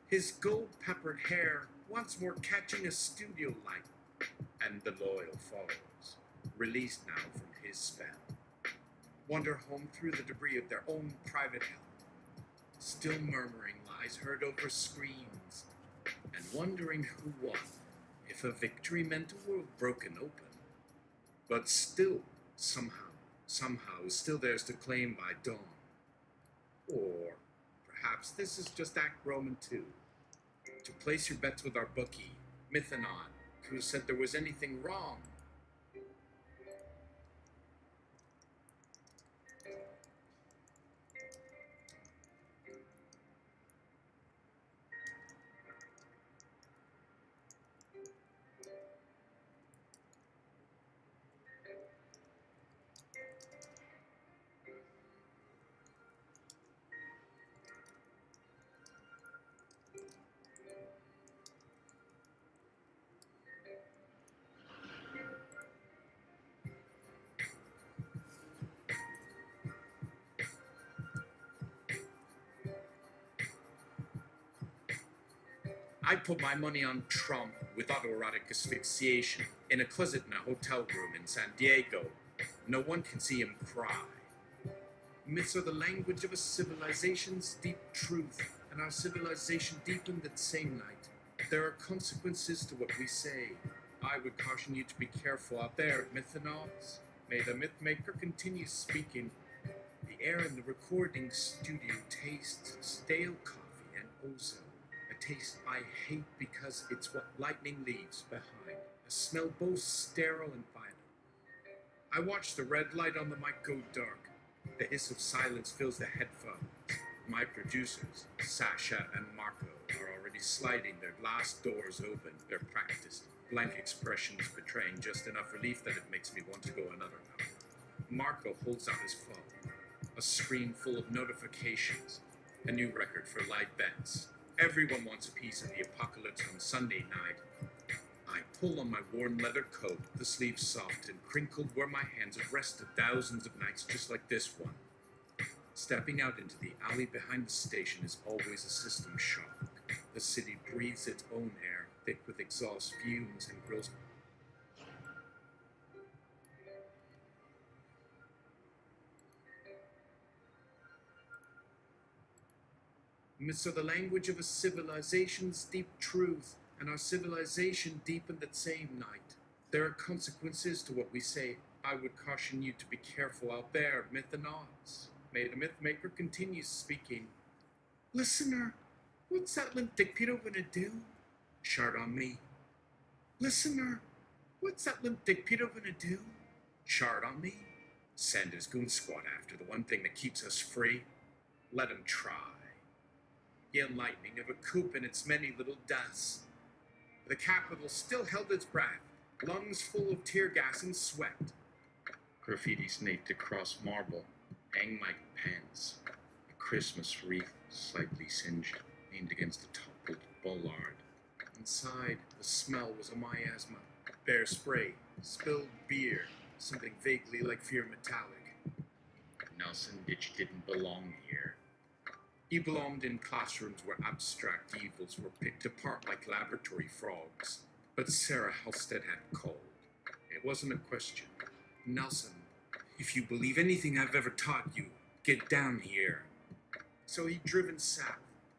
Speaker 2: his gold-peppered hair once more catching a studio light, and the loyal follows, released now from his spell, wander home through the debris of their own private hell. Still murmuring lies heard over screens, and wondering who won, if a victory meant a world broken open. But still, somehow, somehow is still theirs to claim by dawn. Or perhaps this is just Act Roman 2. To place your bets with our bookie, Mythanon, who said there was anything wrong. I put my money on Trump with autoerotic asphyxiation in a closet in a hotel room in San Diego. No one can see him cry. Myths are the language of a civilization's deep truth, and our civilization deepened that same night. There are consequences to what we say. I would caution you to be careful out there, Mythanauts. May the mythmaker continue speaking. The air in the recording studio tastes stale coffee and ozone. A taste I hate because it's what lightning leaves behind. A smell both sterile and final. I watch the red light on the mic go dark. The hiss of silence fills the headphones. My producers, Sasha and Marco, are already sliding their glass doors open, their practiced, blank expressions betraying just enough relief that it makes me want to go another hour. Marco holds out his phone, a screen full of notifications, a new record for light bets. Everyone wants a piece of the apocalypse on Sunday night. I pull on my worn leather coat, the sleeves soft and crinkled where my hands have rested thousands of nights just like this one. Stepping out into the alley behind the station is always a system shock. The city breathes its own air, thick with exhaust fumes and grills. Myths are the language of a civilization's deep truth, and our civilization deepened that same night. There are consequences to what we say. I would caution you to be careful out there, Mythanauts. May the mythmaker continue speaking. Listener, what's that limp dick pedo gonna do? Shard on me. Listener, what's that limp dick pedo gonna do? Shard on me. Send his goon squad after the one thing that keeps us free. Let him try. The enlightening of a coup and its many little deaths. The capital still held its breath, lungs full of tear gas and sweat. Graffiti snaked across marble, hang my pants, a Christmas wreath slightly singed, aimed against the toppled bollard. Inside, the smell was a miasma, bear spray, spilled beer, something vaguely like fear metallic. Nelson Ditch didn't belong here. He belonged in classrooms where abstract evils were picked apart like laboratory frogs. But Sarah Halstead had called. It wasn't a question. Nelson, if you believe anything I've ever taught you, get down here. So he'd driven south.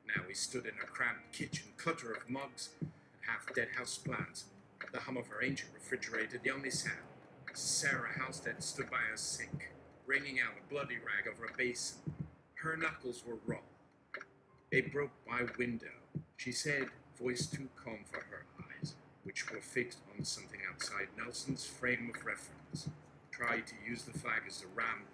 Speaker 2: Now he stood in a cramped kitchen, clutter of mugs and half-dead houseplants. The hum of her ancient refrigerator, the only sound. Sarah Halstead stood by a sink, wringing out a bloody rag over a basin. Her knuckles were raw. They broke my window, she said, voice too calm for her eyes, which were fixed on something outside Nelson's frame of reference. Tried to use the flag as a ram.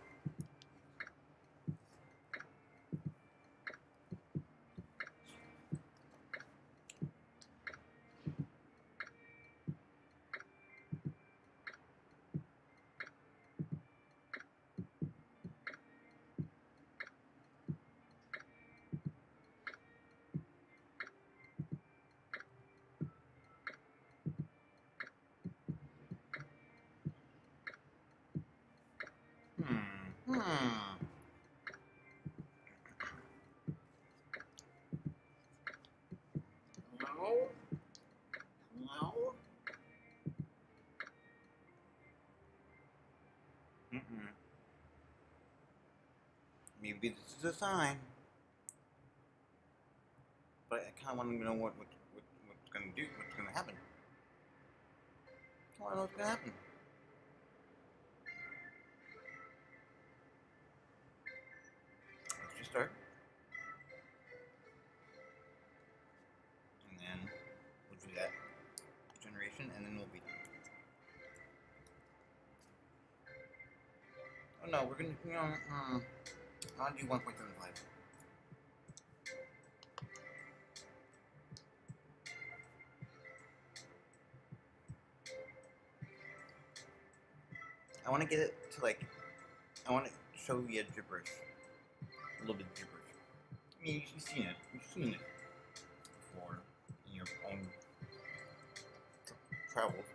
Speaker 1: Hello? Hello? Maybe this is a sign. But I kind of want to know what's going to do, what's going to happen. I want to know what's going to happen. start. And then we'll do that generation, and then we'll be done. Oh no, we're gonna, I'll do 1.75. I want to get it to like, I want to show you gibberish. A little bit of gibberish. I mean, you've seen it. You've seen it before in your own travels.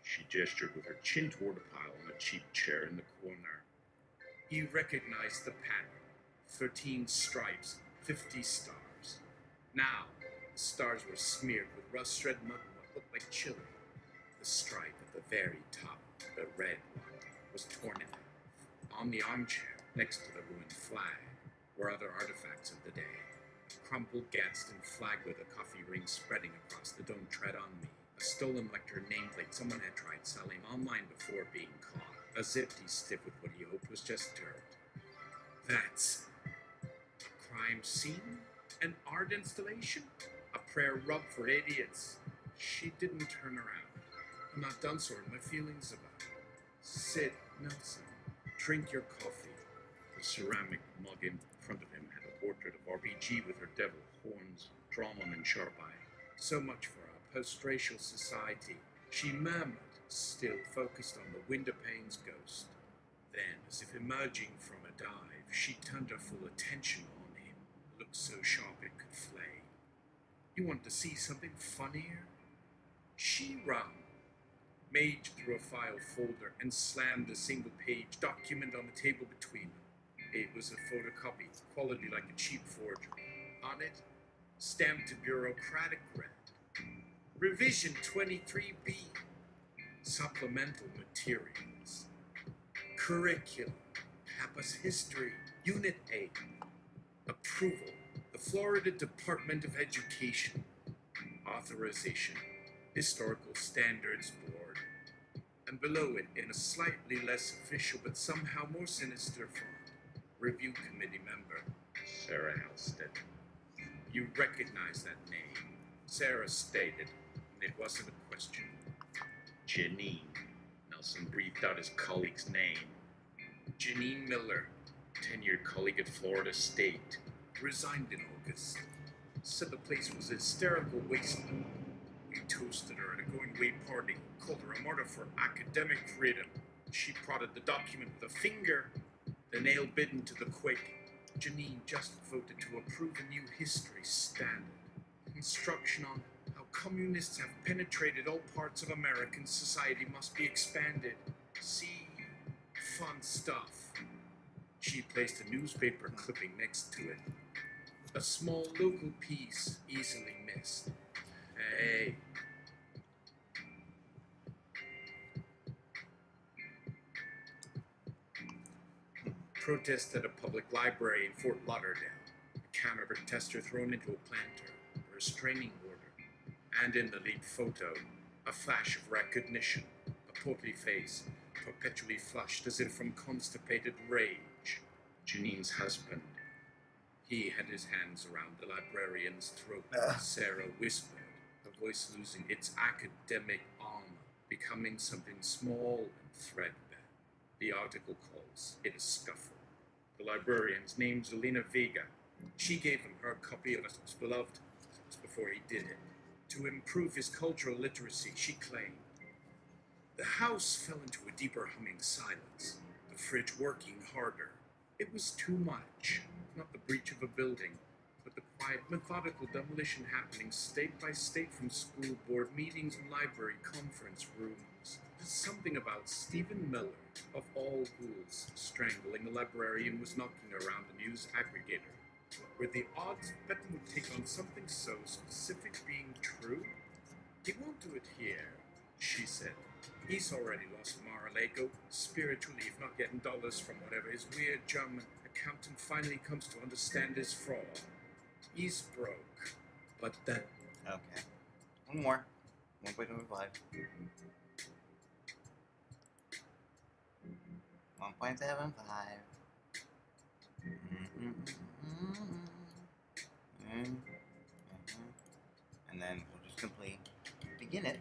Speaker 3: She gestured with her chin toward a pile on a cheap chair in the corner.
Speaker 2: He recognized the pattern. 13 stripes, 50 stars. Now, the stars were smeared with rust-red mud and what looked like chili. The stripe at the very top, the red one, was torn in half. On the armchair, next to the ruined flag, were other artifacts of the day. A crumpled Gadsden flag with a coffee ring spreading across the "Don't Tread on Me." A stolen lectern nameplate someone had tried selling online before being caught. A zippy stiff with what he hoped was just dirt. That's a crime scene? An art installation? A prayer rug for idiots? She didn't turn around. I'm not done sorting my feelings about it. Sit, Nelson. Drink your coffee.
Speaker 3: The ceramic mug in front of him had a portrait of RPG with her devil horns drawn on in sharp eye.
Speaker 2: So much for our post-racial society. She murmured, still focused on the window pane's ghost. Then, as if emerging from a dive, she turned her full attention on him, looked so sharp it could flay. You want to see something funnier? She rung, maged through a file folder, and slammed a single-page document on the table between them. It was a photocopy, quality like a cheap forgery. On it, stamped a bureaucratic red. Revision 23B. Supplemental materials. Curriculum. Pappas History. Unit A. Approval. The Florida Department of Education. Authorization. Historical Standards Board. And below it, in a slightly less official but somehow more sinister font, Review Committee member
Speaker 3: Sarah Halstead.
Speaker 2: You recognize that name, Sarah stated, and it wasn't a question.
Speaker 3: Janine. Nelson breathed out his colleague's name.
Speaker 2: Janine Miller,
Speaker 3: Tenured colleague at Florida State.
Speaker 2: resigned in August. Said the place was a hysterical wasteland. We toasted her at a going-away party, called her a martyr for academic freedom. She prodded the document with a finger, the nail bitten to the quick. Janine just voted to approve a new history standard. Instruction on how communists have penetrated all parts of American society must be expanded. See, fun stuff. She placed a newspaper clipping next to it. A small local piece, easily missed. Hey. Protest at a public library in Fort Lauderdale. A camera tester thrown into a planter. A restraining order. And in the lead photo, a flash of recognition. A portly face, perpetually flushed as if from constipated rage.
Speaker 3: Janine's husband.
Speaker 2: He had his hands around the librarian's throat. Sarah whispered, her voice losing its academic armor, becoming something small and threadbare. The article calls it a scuffle. The librarian's name's Elena Vega. She gave him her copy of Us Beloved. It was before he did it. To improve his cultural literacy, she claimed. The house fell into a deeper humming silence, the fridge working harder. It was too much. Not the breach of a building, but the quiet, methodical demolition happening state by state from school board meetings and library conference rooms. There's something about Stephen Miller, of all ghouls, strangling a librarian was knocking around a news aggregator, where the odds Benton would take on something so specific being true. He won't do it here. she said. He's already lost moral ego, spiritually, if not getting dollars from whatever his weird German accountant finally comes to understand his fraud. He's broke. But then...
Speaker 1: Okay. One more. 1.75. 1.75. And then we'll just simply begin it.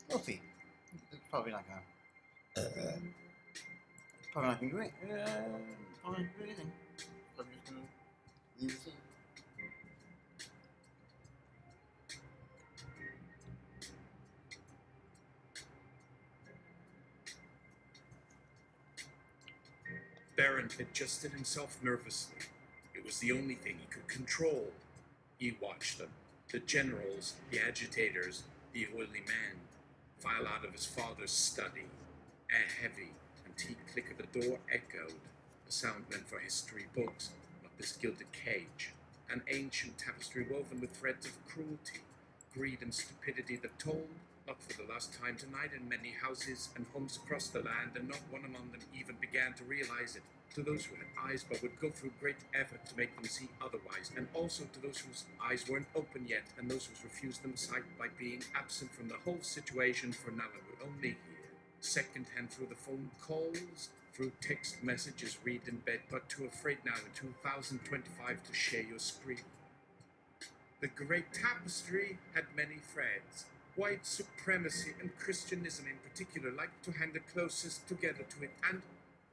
Speaker 1: We'll see. It's probably not gonna. Probably not gonna do it. Probably not gonna do anything. So I'm just gonna leave it.
Speaker 2: Barron adjusted himself nervously. It was the only thing he could control. He watched them, the generals, the agitators, the oily men, file out of his father's study. A heavy, antique click of a door echoed, a sound meant for history books, not this gilded cage. An ancient tapestry woven with threads of cruelty, greed and stupidity that told, not for the last time tonight, in many houses and homes across the land, and not one among them even began to realize it. To those who had eyes but would go through great effort to make them see otherwise, and also to those whose eyes weren't open yet, and those who refused them sight by being absent from the whole situation for now and would only hear second-hand through the phone calls, through text messages, read in bed, but too afraid now in 2025 to share your screen. The great tapestry had many threads. White supremacy and Christianism in particular liked to hang the closest together to it, and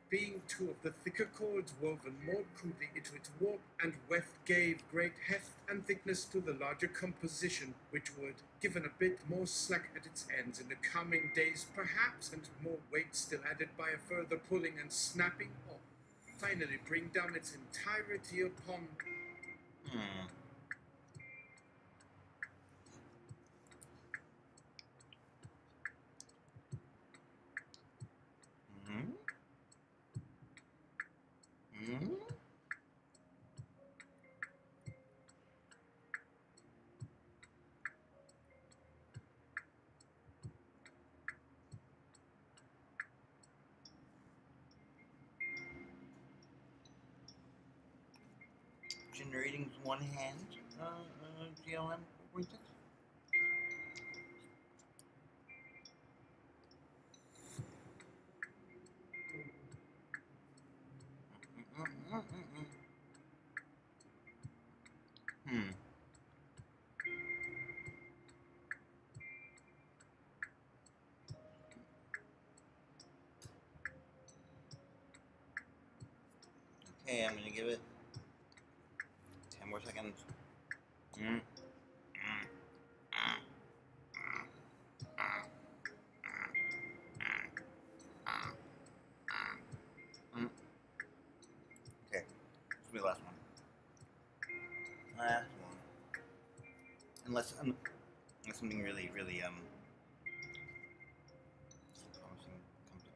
Speaker 2: being two of the thicker cords woven more crudely into its warp and weft gave great heft and thickness to the larger composition, which would, given a bit more slack at its ends in the coming days perhaps, and more weight still added by a further pulling and snapping off, finally bring down its entirety upon...
Speaker 1: Generating one hand, GLM 4.6. Okay, I'm gonna give it 10 more seconds. Okay, this will be the last one. Last one. Unless something really, really promising comes in.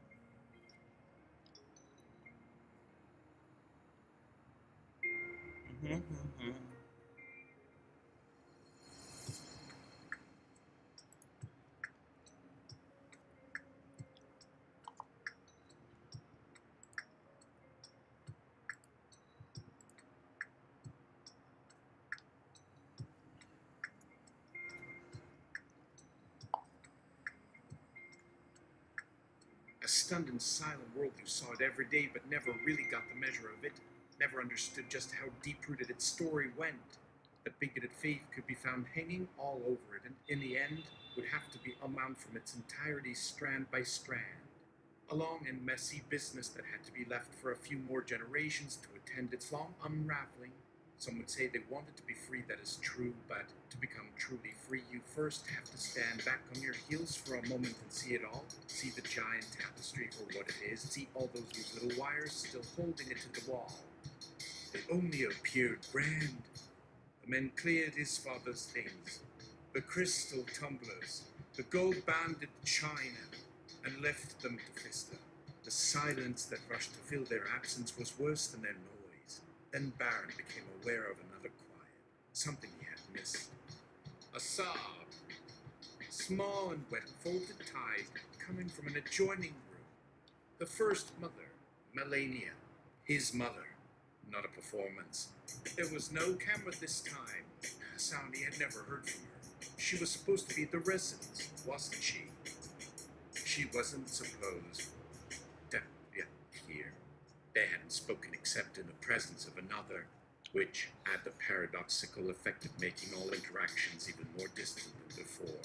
Speaker 2: A stunned and silent world who saw it every day but never really got the measure of it, never understood just how deep-rooted its story went. The bigoted faith could be found hanging all over it, and in the end would have to be unwound from its entirety strand by strand. A long and messy business that had to be left for a few more generations to attend its long unraveling. Some would say they wanted to be free, that is true, but to become truly free, you first have to stand back on your heels for a moment and see it all. See the giant tapestry for what it is. See all those loose little wires still holding it to the wall. It only appeared grand. The men cleared his father's things. The crystal tumblers, the gold-banded china,
Speaker 3: and left them to fester. The silence that rushed to fill their absence was worse than their noise. Then Barron became aware of another quiet, something he had missed. A sob, small and wet, folded tight, coming from an adjoining room. The first mother, Melania, his mother, not a performance. There was no camera this time, a sound he had never heard from her. She was supposed to be at the residence, wasn't she? She wasn't supposed to be here. They hadn't spoken except in the presence of another, which had the paradoxical effect of making all interactions even more distant than before.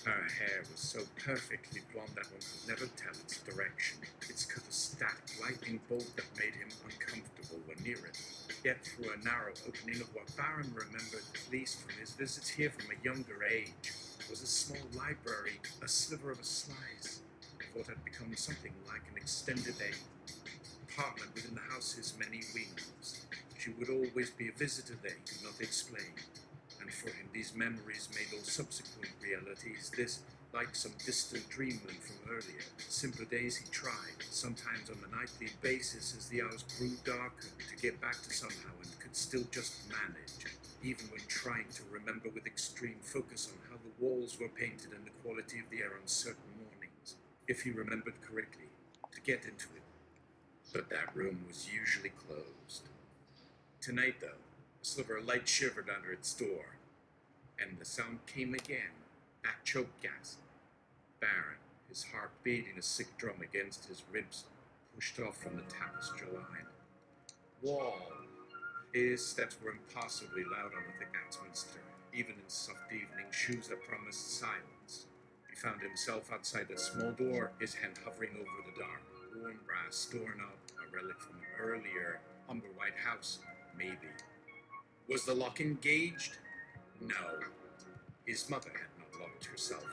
Speaker 3: Her hair was so perfectly blonde that one could never tell its direction. Its cut a static lightning bolt that made him uncomfortable when near it. Yet through a narrow opening of what Barron remembered, at least from his visits here from a younger age, was a small library, a sliver of a slice of what had become something like an extended apartment within the house's many wings. She would always be a visitor they could not explain. And for him, these memories made all subsequent realities. This, like some distant dreamland from earlier, simpler days he tried, sometimes on a nightly basis as the hours grew darker, to get back to somehow and could still just manage, even when trying to remember with extreme focus on how the walls were painted and the quality of the air on certain mornings, if he remembered correctly, to get into it. But that room was usually closed. Tonight, though, a sliver of light shivered under its door, and the sound came again, that choke gasp. Barron, his heart beating a sick drum against his ribs, pushed off from the tapestry line. Wall. His steps were impossibly loud on the thick Axminster, even in soft evening shoes that promised silence. He found himself outside a small door, his hand hovering over the dark, worn brass doorknob, a relic from an earlier umber white house, maybe. Was the lock engaged? No. His mother had not locked herself.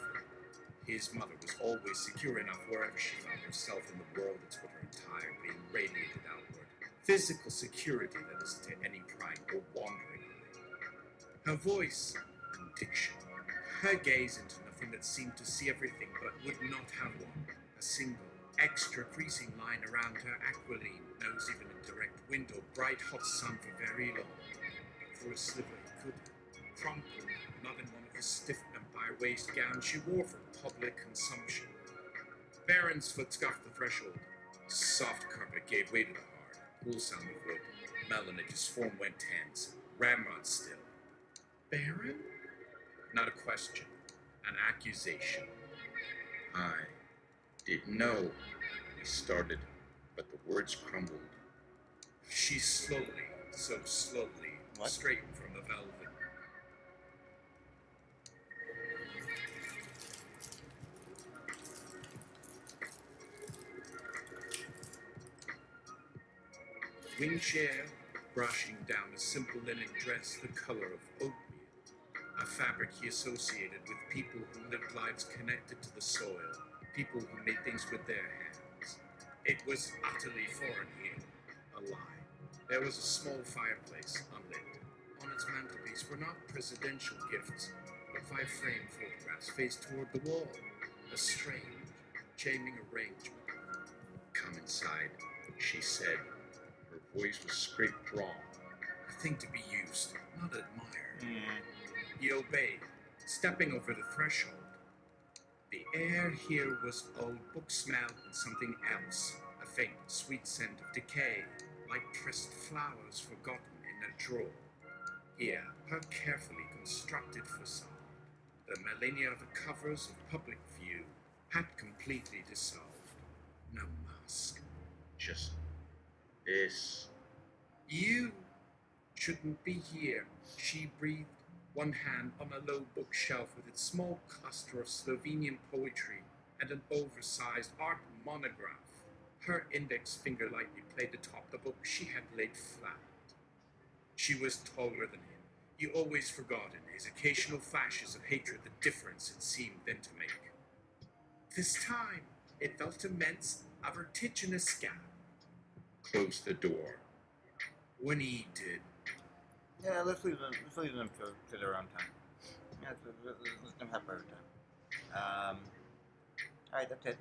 Speaker 3: His mother was always secure enough wherever she found herself in the world. It's what her entire being radiated outward. Physical security, that is, to any prying or wandering away. Her voice and diction. Her gaze into nothing that seemed to see everything but would not have one. A single, extra creasing line around her aquiline nose, even in direct window, bright hot sun for very long. For a sliver he could. Crumpled, not in one of the stiff empire-waist gowns she wore for public consumption. Barron's foot scuffed the threshold. Soft carpet gave way to the hard, cool sound of wood. Melanage's form went tense, ramrod still. Barron? Not a question, an accusation. I didn't know, he started, but the words crumbled. She slowly, so slowly, straightened from the velvet. Wingchair, brushing down a simple linen dress the color of oatmeal, a fabric he associated with people who lived lives connected to the soil, people who made things with their hands. It was utterly foreign here, alive. There was a small fireplace, unlit. On its mantelpiece were not presidential gifts, but 5 framed photographs faced toward the wall. A strange, chaining arrangement. Come inside, she said. Her voice was scraped raw. A thing to be used, not admired. He obeyed, stepping over the threshold. The air here was old book smell and something else, a faint, sweet scent of decay, like pressed flowers forgotten in a drawer. Here, her carefully constructed facade, the millennia of the covers of public view, had completely dissolved. No mask, just this. You shouldn't be here, she breathed, one hand on a low bookshelf with its small cluster of Slovenian poetry and an oversized art monograph. Her index finger lightly played atop the book she had laid flat. She was taller than him. He always forgot in his occasional flashes of hatred the difference it seemed then to make. This time, it felt immense, a vertiginous scab. Closed the door. When he did.
Speaker 1: Yeah, let's leave them to their own time. Yeah, let them have their time. Alright, that's it.